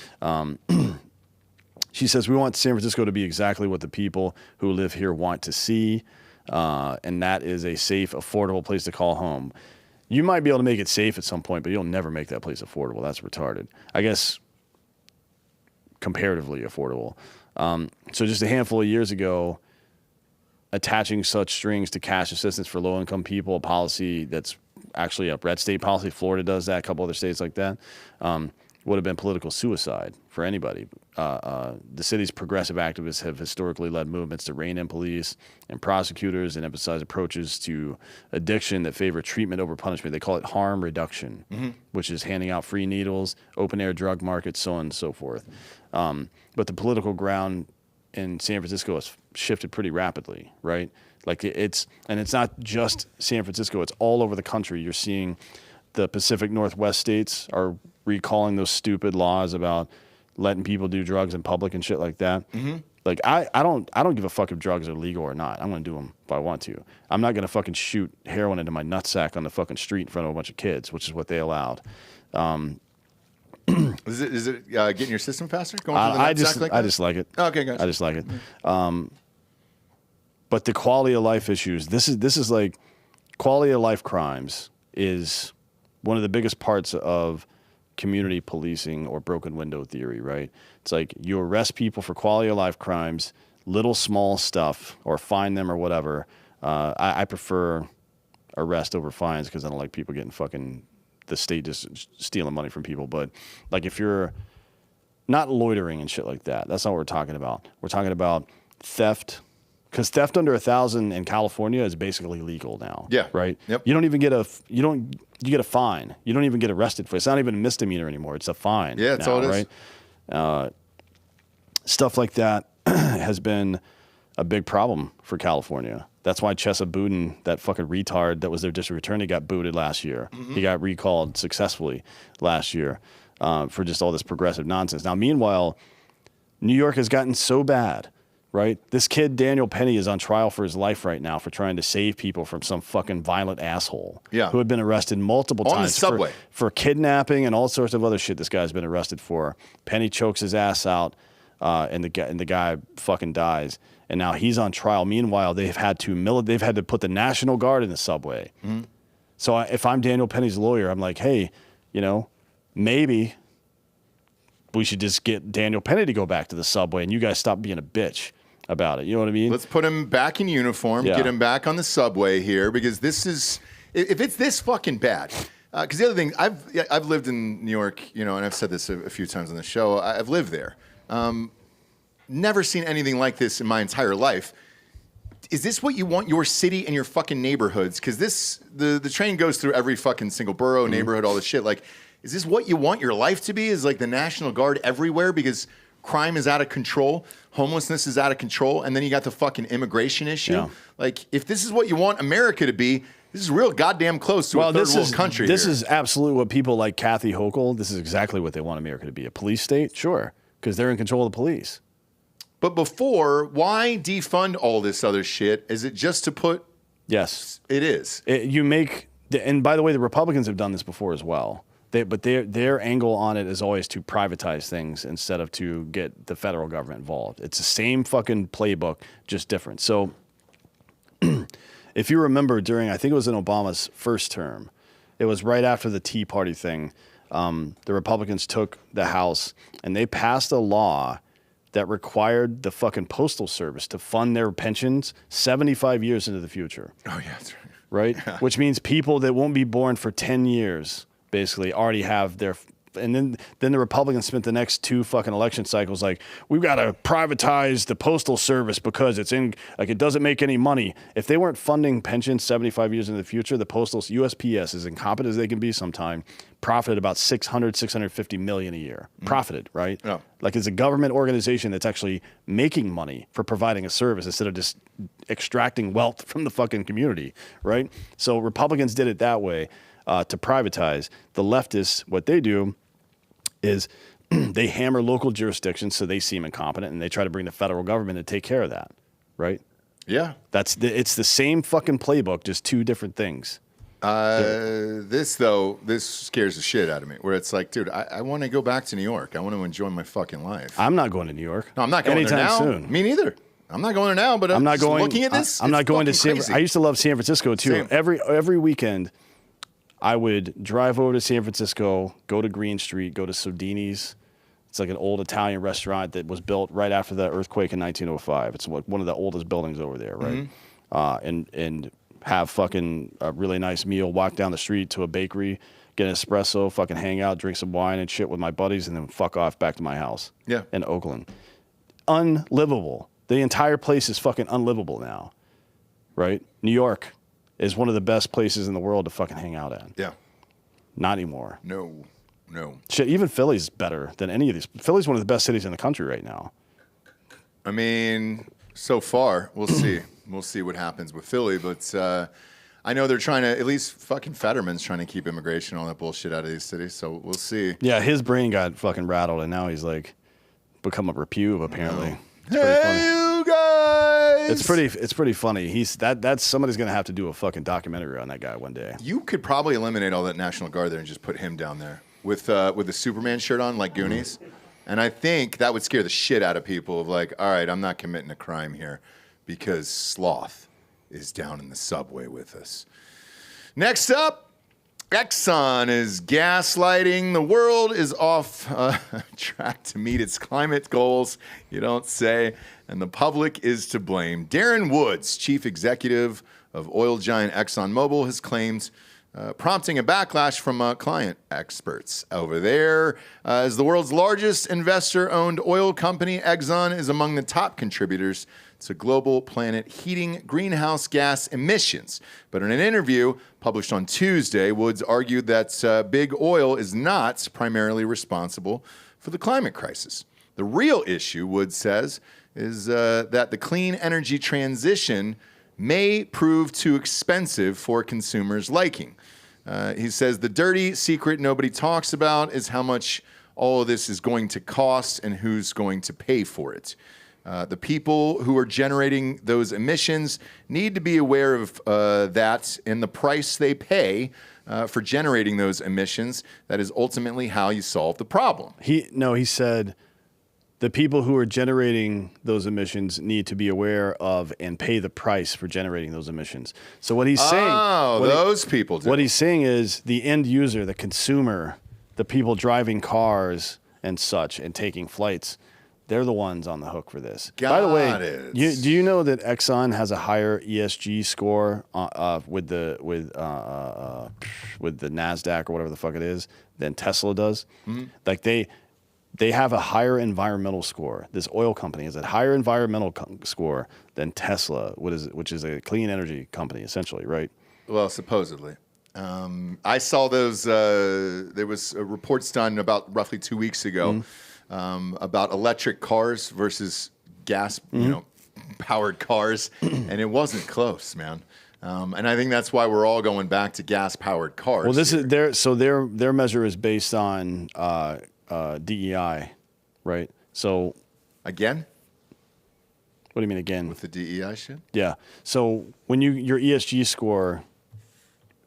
She says, we want San Francisco to be exactly what the people who live here want to see, and that is a safe, affordable place to call home. You might be able to make it safe at some point, but you'll never make that place affordable. That's retarded. I guess comparatively affordable. So just a handful of years ago, attaching such strings to cash assistance for low-income people, a policy that's actually a red state policy. Florida does that, a couple other states like that, would have been political suicide for anybody. The city's progressive activists have historically led movements to rein in police and prosecutors and emphasize approaches to addiction that favor treatment over punishment. They call it harm reduction, which is handing out free needles, open-air drug markets, so on and so forth. But the political ground in San Francisco has shifted pretty rapidly, right? Like it's not just San Francisco, it's all over the country. You're seeing the Pacific Northwest states are recalling those stupid laws about letting people do drugs in public and shit like that. Like I don't give a fuck if drugs are legal or not. I'm gonna do them if I want to. I'm not gonna fucking shoot heroin into my nutsack on the fucking street in front of a bunch of kids, which is what they allowed. Is it getting your system faster? Going through the I nutsack just like it. Okay, gotcha. I just like it. But the quality of life issues, this is like quality of life crimes is one of the biggest parts of community policing or broken window theory, right? It's like you arrest people for quality of life crimes, little small stuff, or fine them or whatever. I prefer arrest over fines because I don't like people getting fucking the state just stealing money from people. But like if you're not loitering and shit like that, that's not what we're talking about. We're talking about theft. Because theft under 1,000 in California is basically legal now. Yeah. Right. Yep. You don't even get you get a fine. You don't even get arrested for it. It's not even a misdemeanor anymore. It's a fine. Yeah, that's now, all it is. Right? Stuff like that has been a big problem for California. That's why Chesa Boudin, that fucking retard that was their district attorney, got booted last year. He got recalled successfully last year for just all this progressive nonsense. Now, meanwhile, New York has gotten so bad. Right? This kid, Daniel Penny, is on trial for his life right now for trying to save people from some fucking violent asshole who had been arrested multiple times on the subway for kidnapping and all sorts of other shit this guy's been arrested for. Penny chokes his ass out and the guy fucking dies. And now he's on trial. Meanwhile, they've had to put the National Guard in the subway. So if I'm Daniel Penny's lawyer, I'm like, hey, maybe we should just get Daniel Penny to go back to the subway and you guys stop being a bitch about it. You know what I mean? Let's put him back in uniform, get him back on the subway here, because this is, if it's this fucking bad, because the other thing, I've lived in New York, and I've said this a few times on the show, I've lived there. Never seen anything like this in my entire life. Is this what you want your city and your fucking neighborhoods? Because the train goes through every fucking single borough, neighborhood, all this shit. Like, is this what you want your life to be? Is like the National Guard everywhere because crime is out of control, homelessness is out of control, and then you got the fucking immigration issue. Yeah. Like, if this is what you want America to be, this is real goddamn close to a third world country. This is absolutely what people like Kathy Hochul, this is exactly what they want America to be. A police state? Sure, because they're in control of the police. But before, why defund all this other shit? Is it just to put... Yes. It is. And by the way, the Republicans have done this before as well. But their angle on it is always to privatize things instead of to get the federal government involved. It's the same fucking playbook, just different. So if you remember during, I think it was in Obama's first term, it was right after the Tea Party thing, the Republicans took the House and they passed a law that required the fucking Postal Service to fund their pensions 75 years into the future. Oh, yeah, that's right. Right? Yeah. Which means people that won't be born for 10 years basically already have their and then the Republicans spent the next 2 fucking election cycles like, we've got to privatize the postal service because it's it doesn't make any money. If they weren't funding pensions 75 years into the future, the postal USPS, as incompetent as they can be sometime, profited about $650 million a year. Profited, right? Yeah. Like it's a government organization that's actually making money for providing a service instead of just extracting wealth from the fucking community, right? So Republicans did it that way to privatize. The leftists, what they do is they hammer local jurisdictions so they seem incompetent, and they try to bring the federal government to take care of that, right? Yeah. It's the same fucking playbook, just 2 different things. This scares the shit out of me. Where it's like, dude, I want to go back to New York. I want to enjoy my fucking life. I'm not going to New York. No, I'm not going anytime there now. soon. Me neither. I'm not going there now. But I'm not going. Looking at this, I'm not going to San. crazy. I used to love San Francisco too. Same. Every weekend, I would drive over to San Francisco, go to Green Street, go to Sodini's. It's like an old Italian restaurant that was built right after the earthquake in 1905. It's one of the oldest buildings over there, right? And have fucking a really nice meal, walk down the street to a bakery, get an espresso, fucking hang out, drink some wine and shit with my buddies, and then fuck off back to my house in Oakland. Unlivable. The entire place is fucking unlivable now, right? New York is one of the best places in the world to fucking hang out at. Yeah. Not anymore. No. Shit, even Philly's better than any of these. Philly's one of the best cities in the country right now. I mean, so far, we'll see. We'll see what happens with Philly, but I know they're trying to, at least fucking Fetterman's trying to keep immigration and all that bullshit out of these cities, so we'll see. Yeah, his brain got fucking rattled, and now he's like become a repube, apparently. It's pretty funny. You guys! It's pretty funny. That's somebody's gonna have to do a fucking documentary on that guy one day. You could probably eliminate all that National Guard there and just put him down there with the Superman shirt on, like Goonies. And I think that would scare the shit out of people of like, all right, I'm not committing a crime here because Sloth is down in the subway with us. Next up, Exxon is gaslighting. The world is off track to meet its climate goals, you don't say, and the public is to blame. Darren Woods, chief executive of oil giant ExxonMobil, has claimed, prompting a backlash from client experts over there. As the world's largest investor-owned oil company, Exxon is among the top contributors to global planet heating greenhouse gas emissions. But in an interview published on Tuesday, Woods argued that big oil is not primarily responsible for the climate crisis. The real issue, Woods says, is that the clean energy transition may prove too expensive for consumers' liking. He says the dirty secret nobody talks about is how much all of this is going to cost and who's going to pay for it. The people who are generating those emissions need to be aware of that and the price they pay for generating those emissions. That is ultimately how you solve the problem. He said the people who are generating those emissions need to be aware of and pay the price for generating those emissions. So what he's saying... Oh, those people do. What he's saying is the end user, the consumer, the people driving cars and such and taking flights, they're the ones on the hook for this. By the way, do you know that Exxon has a higher ESG score with the NASDAQ or whatever the fuck it is than Tesla does? Mm-hmm. Like they have a higher environmental score. This oil company has a higher environmental score than Tesla, which is a clean energy company, essentially, right? Well, supposedly. I saw those. There was reports done about roughly 2 weeks ago about electric cars versus gas, powered cars, and it wasn't close, man. And I think that's why we're all going back to gas-powered cars. Well, this is their measure is based on DEI, right? So again, what do you mean again? With the DEI shit? Yeah. So when your ESG score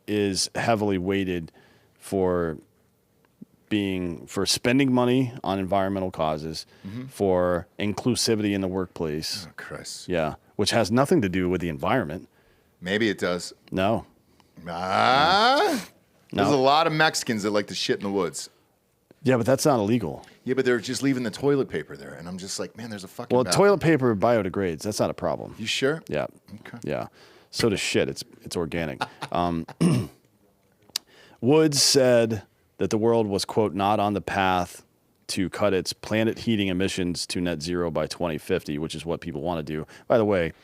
is heavily weighted for spending money on environmental causes, for inclusivity in the workplace. Oh, Christ. Yeah, which has nothing to do with the environment. Maybe it does. No. There's a lot of Mexicans that like to shit in the woods. Yeah, but that's not illegal. Yeah, but they're just leaving the toilet paper there, and I'm just like, man, there's a fucking. Well, toilet paper biodegrades. That's not a problem. You sure? Yeah. Okay. Yeah. So does shit. It's organic. Woods said that the world was, quote, not on the path to cut its planet heating emissions to net zero by 2050, which is what people want to do. By the way,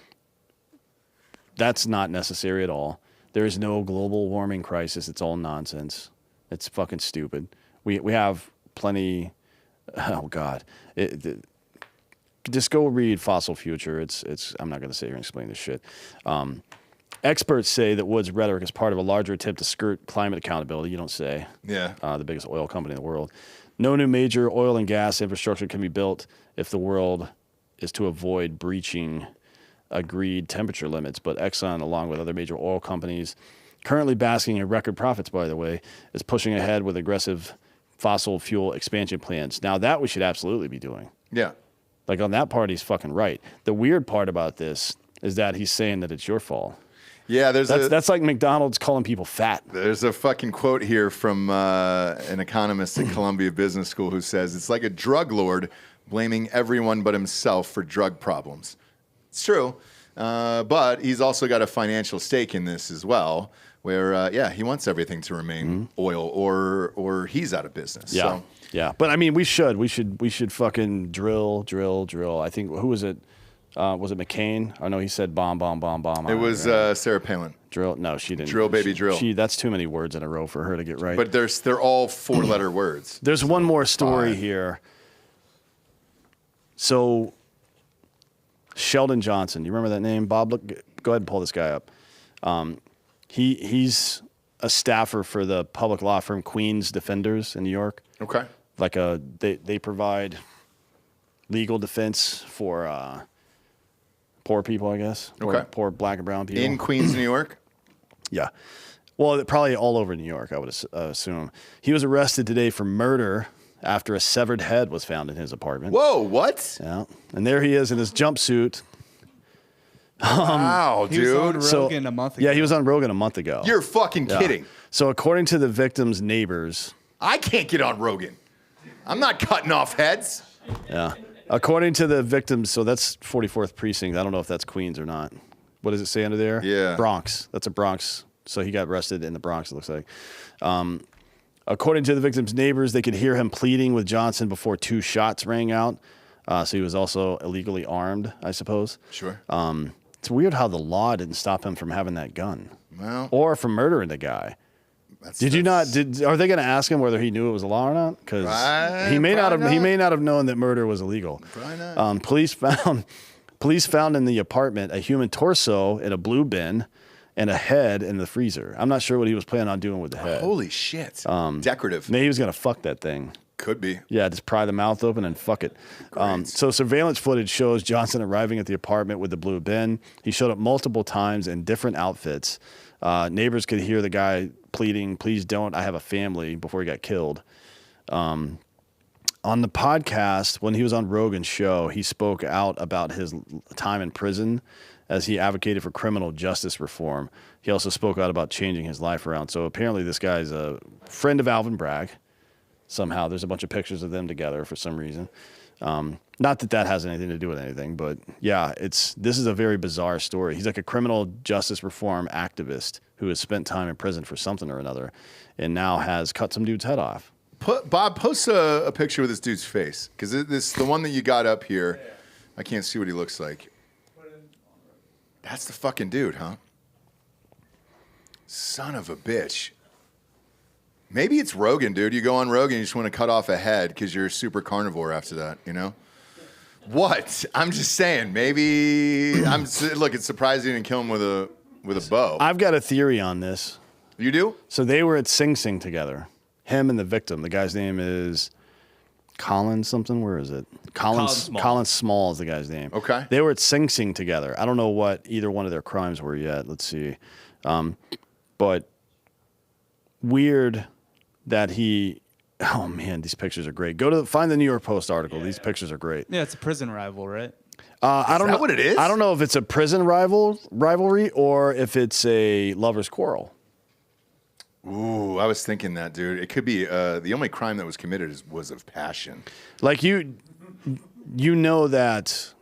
that's not necessary at all. There is no global warming crisis. It's all nonsense. It's fucking stupid. We have plenty. Oh God, just go read Fossil Future. I'm not going to sit here and explain this shit. Experts say that Wood's rhetoric is part of a larger attempt to skirt climate accountability. You don't say. Yeah. The biggest oil company in the world. No new major oil and gas infrastructure can be built if the world is to avoid breaching agreed temperature limits. But Exxon, along with other major oil companies, currently basking in record profits, by the way, is pushing ahead with aggressive fossil fuel expansion plans. Now, that we should absolutely be doing. Yeah. Like, on that part, he's fucking right. The weird part about this is that he's saying that it's your fault. Yeah, that's like McDonald's calling people fat. There's a fucking quote here from an economist at Columbia Business School who says, it's like a drug lord blaming everyone but himself for drug problems. It's true, but he's also got a financial stake in this as well, where, he wants everything to remain oil or he's out of business. Yeah, So. yeah. But, I mean, we should fucking drill. I think, who was it? Was it McCain? Oh, no, he said bomb. It was Sarah Palin. Drill. No, she didn't. Drill, baby, drill. That's too many words in a row for her to get right. But they're all 4-letter words. There's one more story here. So, Sheldon Johnson, you remember that name? Bob, go ahead and pull this guy up. He's a staffer for the public law firm Queen's Defenders in New York. Okay. Like they provide legal defense for poor people, I guess. Okay. Poor black and brown people. In Queens, New York? Yeah. Well, probably all over New York, I would assume. He was arrested today for murder after a severed head was found in his apartment. Whoa, what? Yeah. And there he is in his jumpsuit. Wow, He was on dude. Rogan a month ago. Yeah, he was on Rogan a month ago. You're fucking Yeah. kidding. So according to the victim's neighbors, I can't get on Rogan. I'm not cutting off heads. yeah. According to the victims, so that's 44th precinct. I don't know if that's Queens or not. What does it say under there? Yeah. Bronx. That's a Bronx. So he got arrested in the Bronx, it looks like. According to the victim's neighbors, they could hear him pleading with Johnson before 2 shots rang out. So he was also illegally armed, I suppose. Sure. It's weird how the law didn't stop him from having that gun. Well, Or from murdering the guy. Are they going to ask him whether he knew it was a law or not? Because he may not have. He may not have known that murder was illegal. Probably not. Police found in the apartment a human torso in a blue bin and a head in the freezer. I'm not sure what he was planning on doing with the head. Holy shit. Decorative. Maybe he was going to fuck that thing. Could be. Yeah, just pry the mouth open and fuck it. So surveillance footage shows Johnson arriving at the apartment with the blue bin. He showed up multiple times in different outfits. Neighbors could hear the guy pleading, "Please don't, I have a family," before he got killed. On the podcast, when he was on Rogan's show, he spoke out about his time in prison as he advocated for criminal justice reform. He also spoke out about changing his life around. So apparently this guy's a friend of Alvin Bragg. Somehow there's a bunch of pictures of them together for some reason. Not that has anything to do with anything, but yeah, this is a very bizarre story. He's like a criminal justice reform activist who has spent time in prison for something or another and now has cut some dude's head off. Bob, post a picture with this dude's face, because the one that you got up here, I can't see what he looks like. That's the fucking dude, huh? Son of a bitch. Maybe it's Rogan, dude. You go on Rogan, you just want to cut off a head because you're super carnivore after that, you know? What? I'm just saying, maybe... Look, it's surprising you didn't kill him with a bow. I've got a theory on this. You do? So they were at Sing Sing together. Him and the victim. The guy's name is Colin something. Where is it? Colin Small is the guy's name. Okay. They were at Sing Sing together. I don't know what either one of their crimes were yet. Let's see. But weird that he... Oh, man, these pictures are great. Find the New York Post article. These pictures are great. Yeah, it's a prison rival, right? I don't know what it is? I don't know if it's a prison rivalry or if it's a lover's quarrel. Ooh, I was thinking that, dude. It could be the only crime that was committed was of passion. Like you know that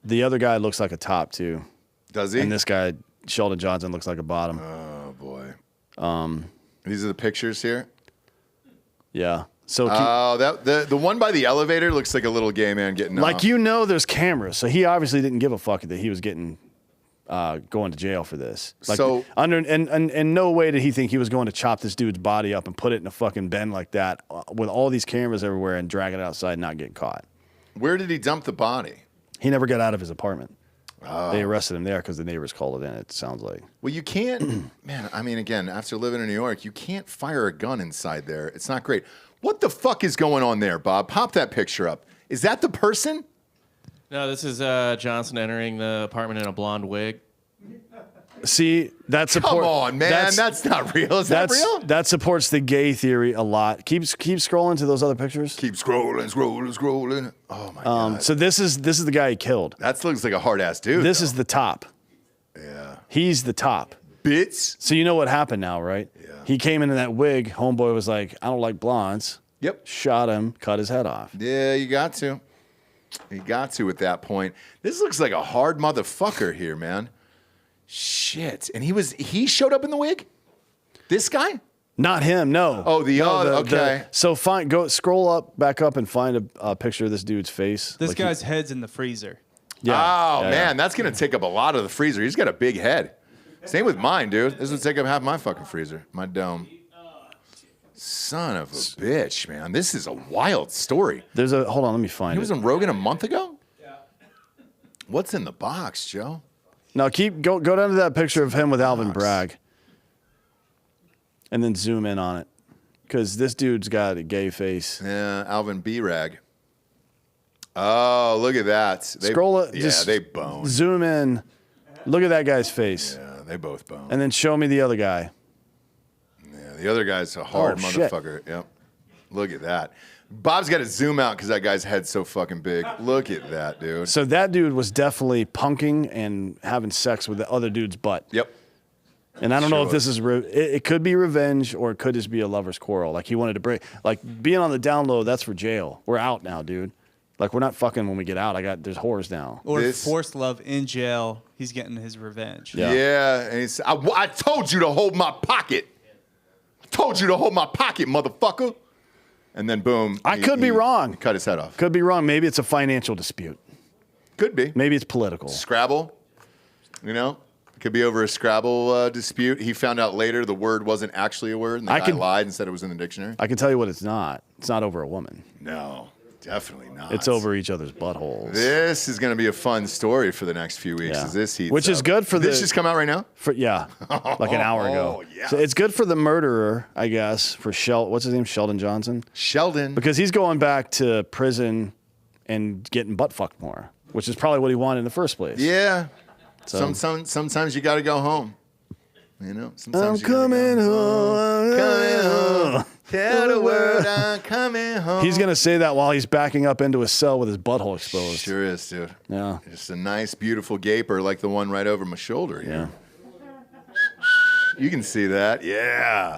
the other guy looks like a top too. Does he? And this guy, Sheldon Johnson, looks like a bottom. Oh boy. These are the pictures here. Yeah. So the one by the elevator looks like a little gay man getting off. there's cameras, so he obviously didn't give a fuck that he was getting going to jail for this. Like, so in no way did he think he was going to chop this dude's body up and put it in a fucking bin like that with all these cameras everywhere and drag it outside and not get caught. Where did he dump the body? He never got out of his apartment. They arrested him there because the neighbors called it in, it sounds like. Well, you can't, man, I mean, again, after living in New York, you can't fire a gun inside there. It's not great. What the fuck is going on there, Bob? Pop that picture up. Is that the person? No, this is Johnson entering the apartment in a blonde wig. See, that's Come on, man. That's not real. Is that real? That supports the gay theory a lot. Keep scrolling to those other pictures. Keep scrolling. Oh my god. So this is the guy he killed. That looks like a hard ass dude. This is the top. Yeah. He's the top. Bits. So you know what happened now, right? Yeah. He came into that wig. Homeboy was like, I don't like blondes. Yep. Shot him, cut his head off. Yeah, you got to. You got to at that point. This looks like a hard motherfucker here, man. Shit. And he showed up in the wig? This guy? Not him, no. Oh, the other. Okay. So scroll back up and find a picture of this dude's face. This guy's head's in the freezer. Yeah. Oh, Yeah, man, that's going to take up a lot of the freezer. He's got a big head. Same with mine, dude. This would take up half my fucking freezer, my dome. Son of a bitch, man. This is a wild story. Hold on, let me find He it. was on Rogan a month ago? Yeah. What's in the box, Joe? Now go down to that picture of him with Alvin Bragg. And then zoom in on it. Because this dude's got a gay face. Yeah, Alvin B-Rag. Oh, look at that. Scroll it. Yeah, they boned. Zoom in. Look at that guy's face. Yeah, they both boned. And then show me the other guy. Yeah, the other guy's a hard motherfucker. Shit. Yep. Look at that. Bob's got to zoom out because that guy's head's so fucking big. Look at that, dude. So that dude was definitely punking and having sex with the other dude's butt. Yep. And I don't know if this is it could be revenge or it could just be a lover's quarrel. Like he wanted to break. Like being on the down low, that's for jail. We're out now, dude. Like we're not fucking when we get out. There's whores now. Or forced love in jail. He's getting his revenge. Yeah. And I told you to hold my pocket. I told you to hold my pocket, motherfucker. And then boom. I could be wrong. Cut his head off. Could be wrong. Maybe it's a financial dispute. Could be. Maybe it's political. Scrabble. You know? Could be over a Scrabble dispute. He found out later the word wasn't actually a word, and the guy lied and said it was in the dictionary. I can tell you what it's not. It's not over a woman. No, definitely not. It's over each other's buttholes. This is going to be a fun story for the next few weeks. Yeah. As this heats Which is up. good for This just come out right now? Yeah, like an hour ago. Yeah. So it's good for the murderer, I guess, for what's his name? Sheldon Johnson? Sheldon. Because he's going back to prison and getting butt fucked more, which is probably what he wanted in the first place. Yeah. So. Sometimes you got to go home. You know, sometimes I'm coming home. Coming home. Tell the world I'm coming home. He's going to say that while he's backing up into a cell with his butthole exposed. Sure is, dude. Yeah. Just a nice, beautiful gaper like the one right over my shoulder here. Yeah. You can see that. Yeah.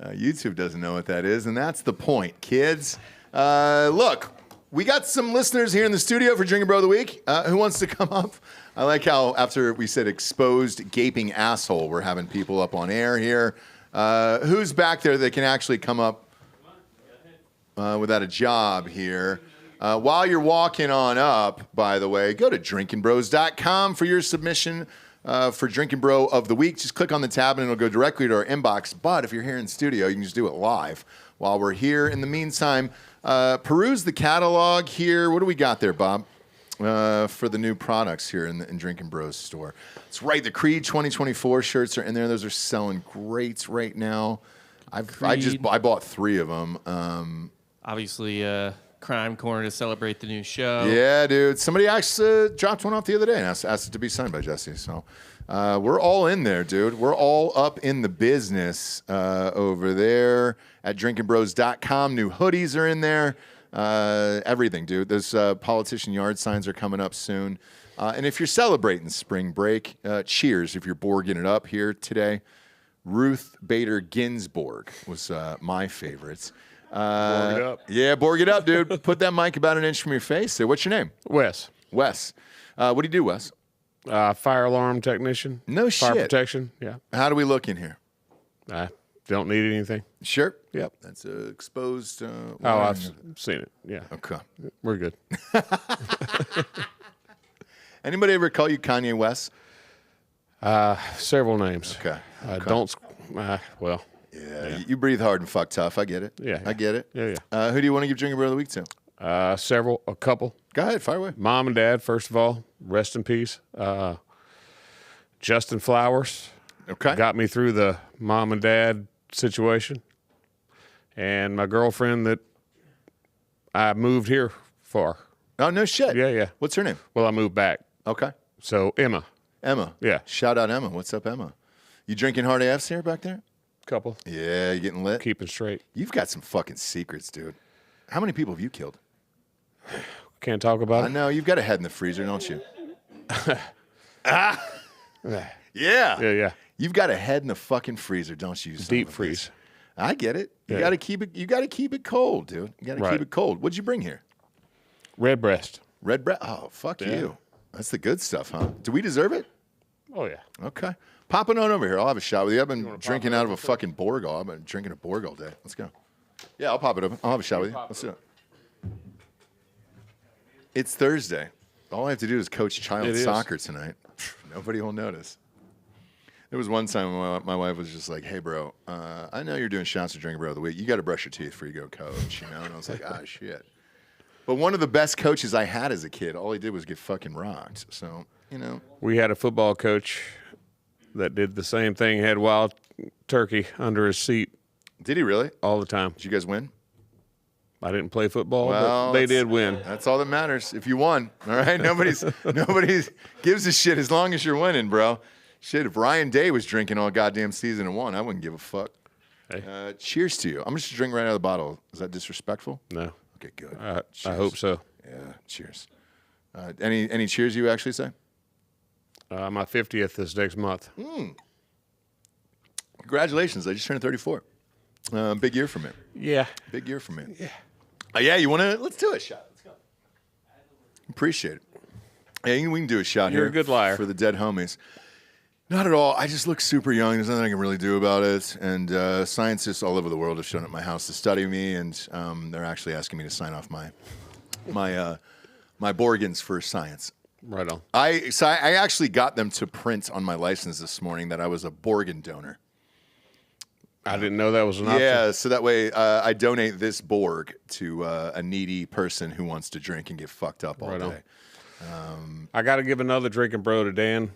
YouTube doesn't know what that is, and that's the point, kids. Look, we got some listeners here in the studio for Drinkin' Bro of the Week. Who wants to come up? I like how after we said exposed gaping asshole, we're having people up on air here. Who's back there that can actually come up without a job here? While you're walking on up, by the way, go to drinkinbros.com for your submission for Drinkin' Bro of the Week. Just click on the tab and it'll go directly to our inbox. But if you're here in studio, you can just do it live while we're here. In the meantime, peruse the catalog here. What do we got there, Bob? For the new products here in Drinkin' Bros store. That's right. The Creed 2024 shirts are in there. Those are selling great right now. I bought 3 of them. Obviously, Crime Corner to celebrate the new show. Yeah, dude. Somebody actually dropped one off the other day and asked it to be signed by Jesse. So we're all in there, dude. We're all up in the business over there at drinkinbros.com. New hoodies are in there. Everything, dude. Those politician yard signs are coming up soon. And if you're celebrating spring break, cheers if you're borging it up here today. Ruth Bader Ginsburg was my favorite. Borg it up. Yeah, borg it up, dude. Put that mic about an inch from your face. Say, what's your name? Wes. Wes. What do you do, Wes? Fire alarm technician. No Fire shit. protection. Yeah. How do we look in here? Don't need anything. Sure. Yep. That's exposed. Oh, wine. I've seen it. Yeah. Okay. We're good. Anybody ever call you Kanye West? Several names. Okay. Don't. Well. Yeah. You breathe hard and fuck tough. I get it. Yeah. I get it. Yeah. Who do you want to give Drinking Bro of the Week to? A couple. Go ahead. Fire away. Mom and Dad, first of all, rest in peace. Justin Flowers. Okay. Got me through the mom and dad situation. And my girlfriend that I moved here for. Oh, no shit. Yeah. What's her name? Well, I moved back. Okay. So, Emma. Emma. Yeah. Shout out Emma. What's up, Emma? You drinking hard AFs here back there? Couple. Yeah, you getting lit? Keeping straight. You've got some fucking secrets, dude. How many people have you killed? Can't talk about I it. know. You've got a head in the freezer, don't you? Yeah. Yeah. You've got a head in the fucking freezer, don't you? son Deep of a bitch? freeze. I get it. You Yeah. gotta keep it. You gotta keep it cold, dude. You gotta Right. keep it cold. What'd you bring here? Red breast. Red bread. Oh, fuck you. That's the good stuff, huh? Do we deserve it? Oh, yeah. Okay. Pop it on over here. I'll have a shot with you. I've been drinking out of a fucking Borg all. I've been drinking a Borg all day. Let's go. Yeah, I'll pop it open. I'll have a shot with you. Let's do it. It's Thursday. All I have to do is coach child It is. soccer tonight. Nobody will notice. There was one time when my wife was just like, "Hey, bro, I know you're doing shots of Drinking Bro of the Week. You got to brush your teeth before you go coach, you know?" And I was like, "Ah, shit." But one of the best coaches I had as a kid, all he did was get fucking rocked. So, you know. We had a football coach that did the same thing, had wild turkey under his seat Did he really? all the time. Did you guys win? I didn't play football, Well, but they that's- did win. That's all that matters. If you won, all right. Nobody gives a shit as long as you're winning, bro. Shit, if Ryan Day was drinking all goddamn season and won, I wouldn't give a fuck. Hey. Cheers to you. I'm just drinking right out of the bottle. Is that disrespectful? No. Okay, good. I Cheers. hope so. Yeah, cheers. Any cheers you actually say? My 50th is next month. Congratulations! I just turned 34. Big year for me. Yeah. Big year for me. Yeah. Yeah. You want to? Let's do a shot. Let's go. Appreciate it. Yeah, we can do a shot here. You're a good liar. For the dead homies. Not at all. I just look super young. There's nothing I can really do about it. And scientists all over the world have shown up at my house to study me, and they're actually asking me to sign off my Borgans for science. Right on. I actually got them to print on my license this morning that I was a Borgan donor. I didn't know that was an option. Yeah, so that way I donate this Borg to a needy person who wants to drink and get fucked up all Right on. day. I got to give another drinking bro to Dan.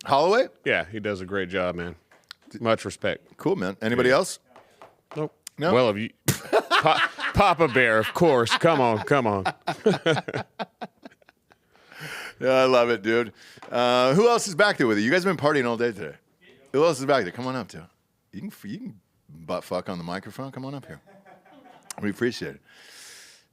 Holloway? Yeah, he does a great job, man. Much respect. Cool, man. Anybody else? Nope. No? Well, if you Papa Bear, of course. Come on. Yeah, I love it, dude. Who else is back there with you? You guys have been partying all day today. Who else is back there? Come on up, dude. You can butt fuck on the microphone. Come on up here. We appreciate it.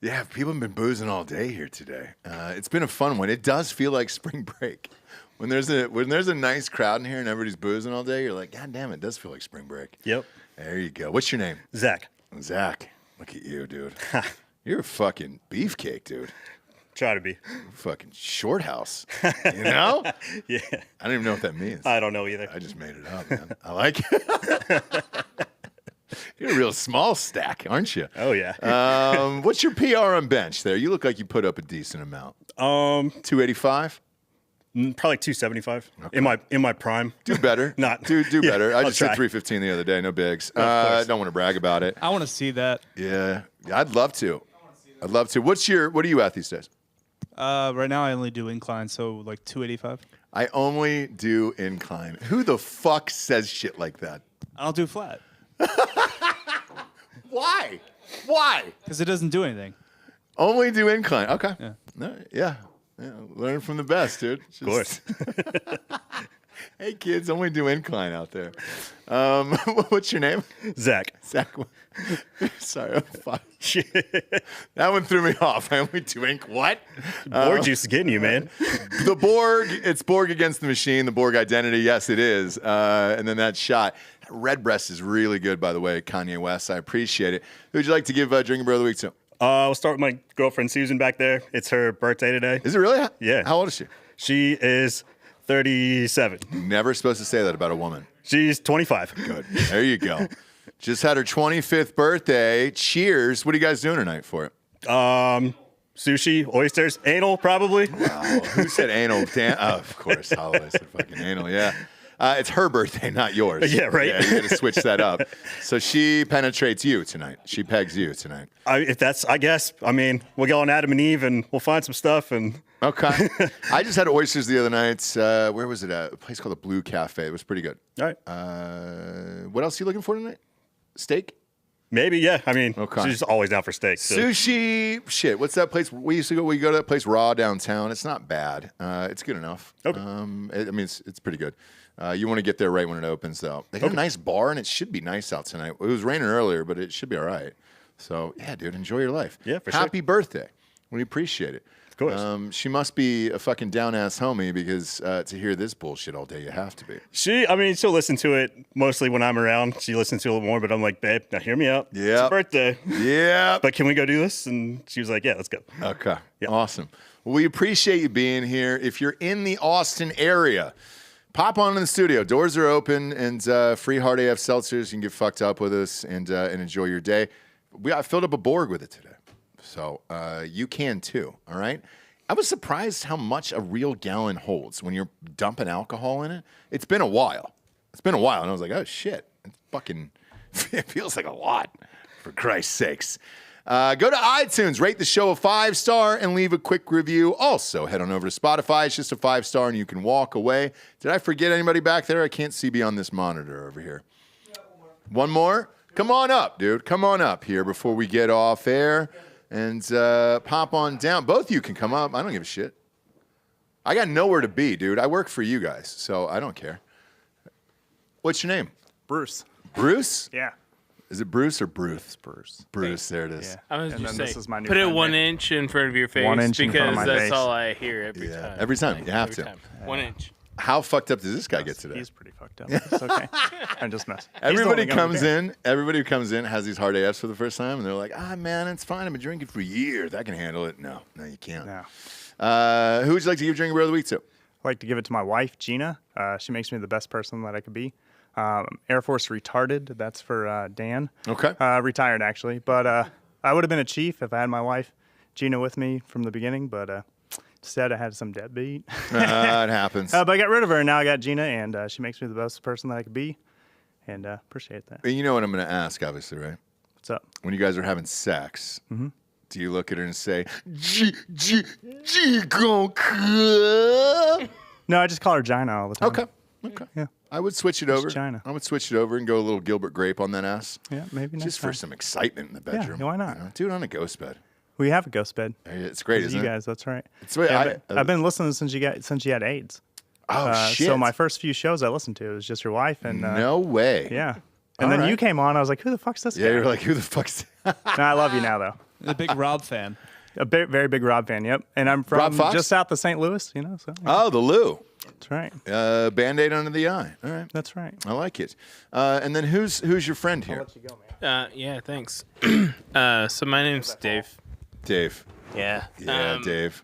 Yeah, people have been boozing all day here today. It's been a fun one. It does feel like spring break. When there's a nice crowd in here and everybody's boozing all day, you're like, God damn, it does feel like spring break. Yep. There you go. What's your name? Zach. Zach. Look at you, dude. You're a fucking beefcake, dude. Try to be. Fucking short house. You know? Yeah. I don't even know what that means. I don't know either. I just made it up, man. I like it. You're a real small stack, aren't you? Oh, yeah. What's your PR on bench there? You look like you put up a decent amount. 285? Probably 275 in my prime. Do better. Not. Do Yeah, better. I I'll just hit try. 315 the other day. No bigs. course. Don't want to brag about it. I want to see that. Yeah. I'd love to. I'd love to. What are you at these days? Right now, I only do incline, so like 285. I only do incline. Who the fuck says shit like that? I don't do flat Why? Why? because it doesn't do anything. Only do incline. Okay. Yeah. No, yeah. Learn from the best, dude. Of course. Hey, kids, only do incline out there. What's your name? Zach. Zach. Sorry. Oh, fuck. That one threw me off. I only do ink. What? Borg juice is getting you, man. The Borg. It's Borg against the machine. The Borg identity. Yes, it is. And then that shot. That red breast is really good, by the way, Kanye West. I appreciate it. Who would you like to give Drinking Bro of the Week to? We'll start with my girlfriend Susan back there. It's her birthday today. Is it really? Yeah. How old is she? She is 37. Never supposed to say that about a woman. She's 25. Good. There you go. Just had her 25th birthday. Cheers. What are you guys doing tonight for it? Sushi, oysters, anal, probably. Wow. Who said anal? Dan? Oh, of course. Hollis said fucking anal, yeah. It's her birthday, not yours. Yeah, right. Yeah, you got to switch that up. So she penetrates you tonight. She pegs you tonight. If that's, I guess, I mean, we'll go on Adam and Eve and we'll find some stuff. And Okay. I just had oysters the other night. Where was it at? A place called the Blue Cafe. It was pretty good. All right. What else are you looking for tonight? Steak? Maybe, yeah. I mean, Okay. she's always down for steak. So. Sushi. Shit. What's that place we used to go? We go to that place Raw downtown. It's not bad. It's good enough. Okay. I mean, it's pretty good. You want to get there right when it opens, though. They got a nice bar, and it should be nice out tonight. It was raining earlier, but it should be all right. So, yeah, dude, enjoy your life. Yeah, for sure. Happy birthday. We appreciate it. Of course. She must be a fucking down-ass homie because to hear this bullshit all day, you have to be. She'll listen to it mostly when I'm around. She listens to it a little more, but I'm like, babe, now hear me out. It's Yep. your birthday. Yeah. But can we go do this? And she was like, yeah, let's go. Okay. Yeah. Awesome. Well, we appreciate you being here. If you're in the Austin area, pop on in the studio. Doors are open, and free Hard AF seltzers. You can get fucked up with us and enjoy your day. I filled up a Borg with it today, so you can too. All right. I was surprised how much a real gallon holds when you're dumping alcohol in it. It's been a while. And I was like, oh shit, it's fucking. It feels like a lot. For Christ's sakes. Go to iTunes, rate the show a 5-star, and leave a quick review. Also, head on over to Spotify. It's just a 5-star, and you can walk away. Did I forget anybody back there? I can't see beyond this monitor over here. One more? Come on up, dude. Come on up here before we get off air. And pop on down. Both of you can come up. I don't give a shit. I got nowhere to be, dude. I work for you guys, so I don't care. What's your name? Bruce. Bruce? Yeah. Is it Bruce or Bruce? It's Bruce. Bruce, there it is. Yeah. I was And just then saying, this is my new put it friend, 1 Nick. inch in front of your face 1 inch in front because of my that's face. all I hear every Yeah, time. every time. You have every to. Time. 1 inch. How fucked up does this guy get today? He's pretty fucked up. It's okay. I'm just messing. Everybody who comes in has these hard AFs for the first time, and they're like, man, it's fine. I've been drinking for years. I can handle it. No, you can't. No. Who would you like to give Drinking Bro of the Week to? I like to give it to my wife, Gina. She makes me the best person that I could be. Air Force retarded. That's for Dan. Okay. Retired, actually. But I would have been a chief if I had my wife, Gina, with me from the beginning. But instead, I had some deadbeat. It happens. But I got rid of her, and now I got Gina, and she makes me the best person that I could be. And appreciate that. You know what I'm going to ask, obviously, right? What's up? When you guys are having sex, do you look at her and say, G gon' come? No, I just call her Gina all the time. Okay. Yeah. I would switch it over. China. I would switch it over and go a little Gilbert Grape on that ass. Yeah, maybe next Just for time. some excitement in the bedroom. why not? You know? Do it on a ghost bed. We have a ghost bed. It's great, isn't you it? guys, that's right. It's what I've been listening since you had AIDS. Oh, shit. So my first few shows I listened to, it was just your wife and no way. yeah. All And then right. you came on. I was like, who the fuck's this guy? Yeah, you're like, who the fuck's No, I love you now, though. A big Rob fan. A very big Rob fan, yep. And I'm Rob from Fox? just south of St. Louis, So yeah. Oh, the Lou. That's right. Band-Aid under the eye. All right. That's right. I like it. And then who's your friend here? Yeah, thanks. So my name's Dave. Dave. Yeah. Yeah, Dave.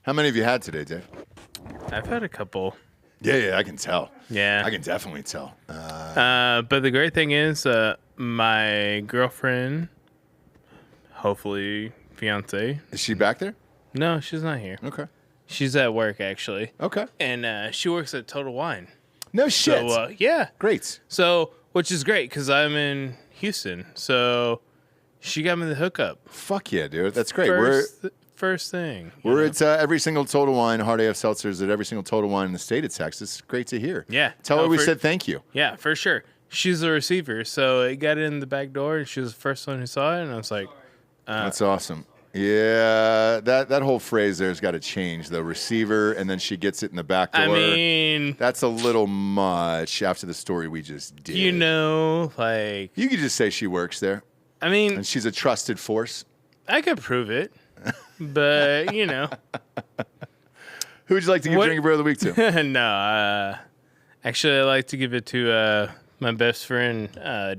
How many have you had today, Dave? I've had a couple. Yeah, I can tell. Yeah. I can definitely tell. But the great thing is, my girlfriend, hopefully fiance. Is she back there? No, she's not here. Okay. She's at work actually. Okay. And she works at Total Wine. No shit. So yeah. Great. So which is great because I'm in Houston. So she got me the hookup. Fuck yeah, dude. That's great. First thing. We're at every single Total Wine, Hard AF Seltzers at every single Total Wine in the state of Texas. Great to hear. Yeah. Tell her we said thank you. Yeah, for sure. She's a receiver, so it got in the back door, and she was the first one who saw it, and I was like, That's awesome. Yeah, that whole phrase there's got to change. The receiver, and then she gets it in the back door. I mean, that's a little much after the story we just did. You know, like you could just say she works there. I mean, and she's a trusted force. I could prove it, but you know. Who would you like to give Drinking Bro of the Week to? No, actually, I like to give it to my best friend,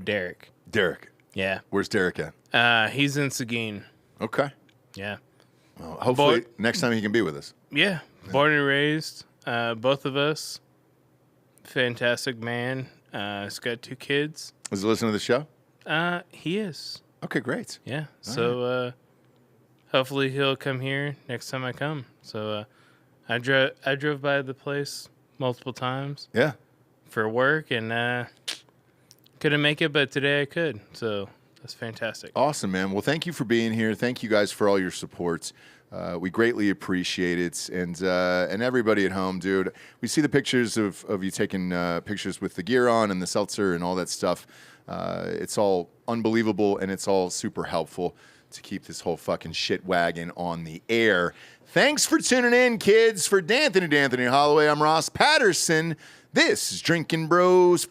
Derek. Derek. Yeah. Where's Derek at? He's in Seguin. Okay. Yeah. Well, hopefully next time he can be with us. Yeah. Born and raised, both of us. Fantastic man. He's got 2 kids. Does he listen to the show? He is. Okay, great. Yeah. So hopefully he'll come here next time I come. So I drove by the place multiple times. Yeah. For work and couldn't make it, but today I could. So that's fantastic. Awesome, man. Well, thank you for being here. Thank you guys for all your support. We greatly appreciate it, and everybody at home, dude. We see the pictures of you taking pictures with the gear on and the seltzer and all that stuff. It's all unbelievable, and it's all super helpful to keep this whole fucking shit wagon on the air. Thanks for tuning in, kids. For D'Anthony Holloway, I'm Ross Patterson. This is Drinkin' Bros.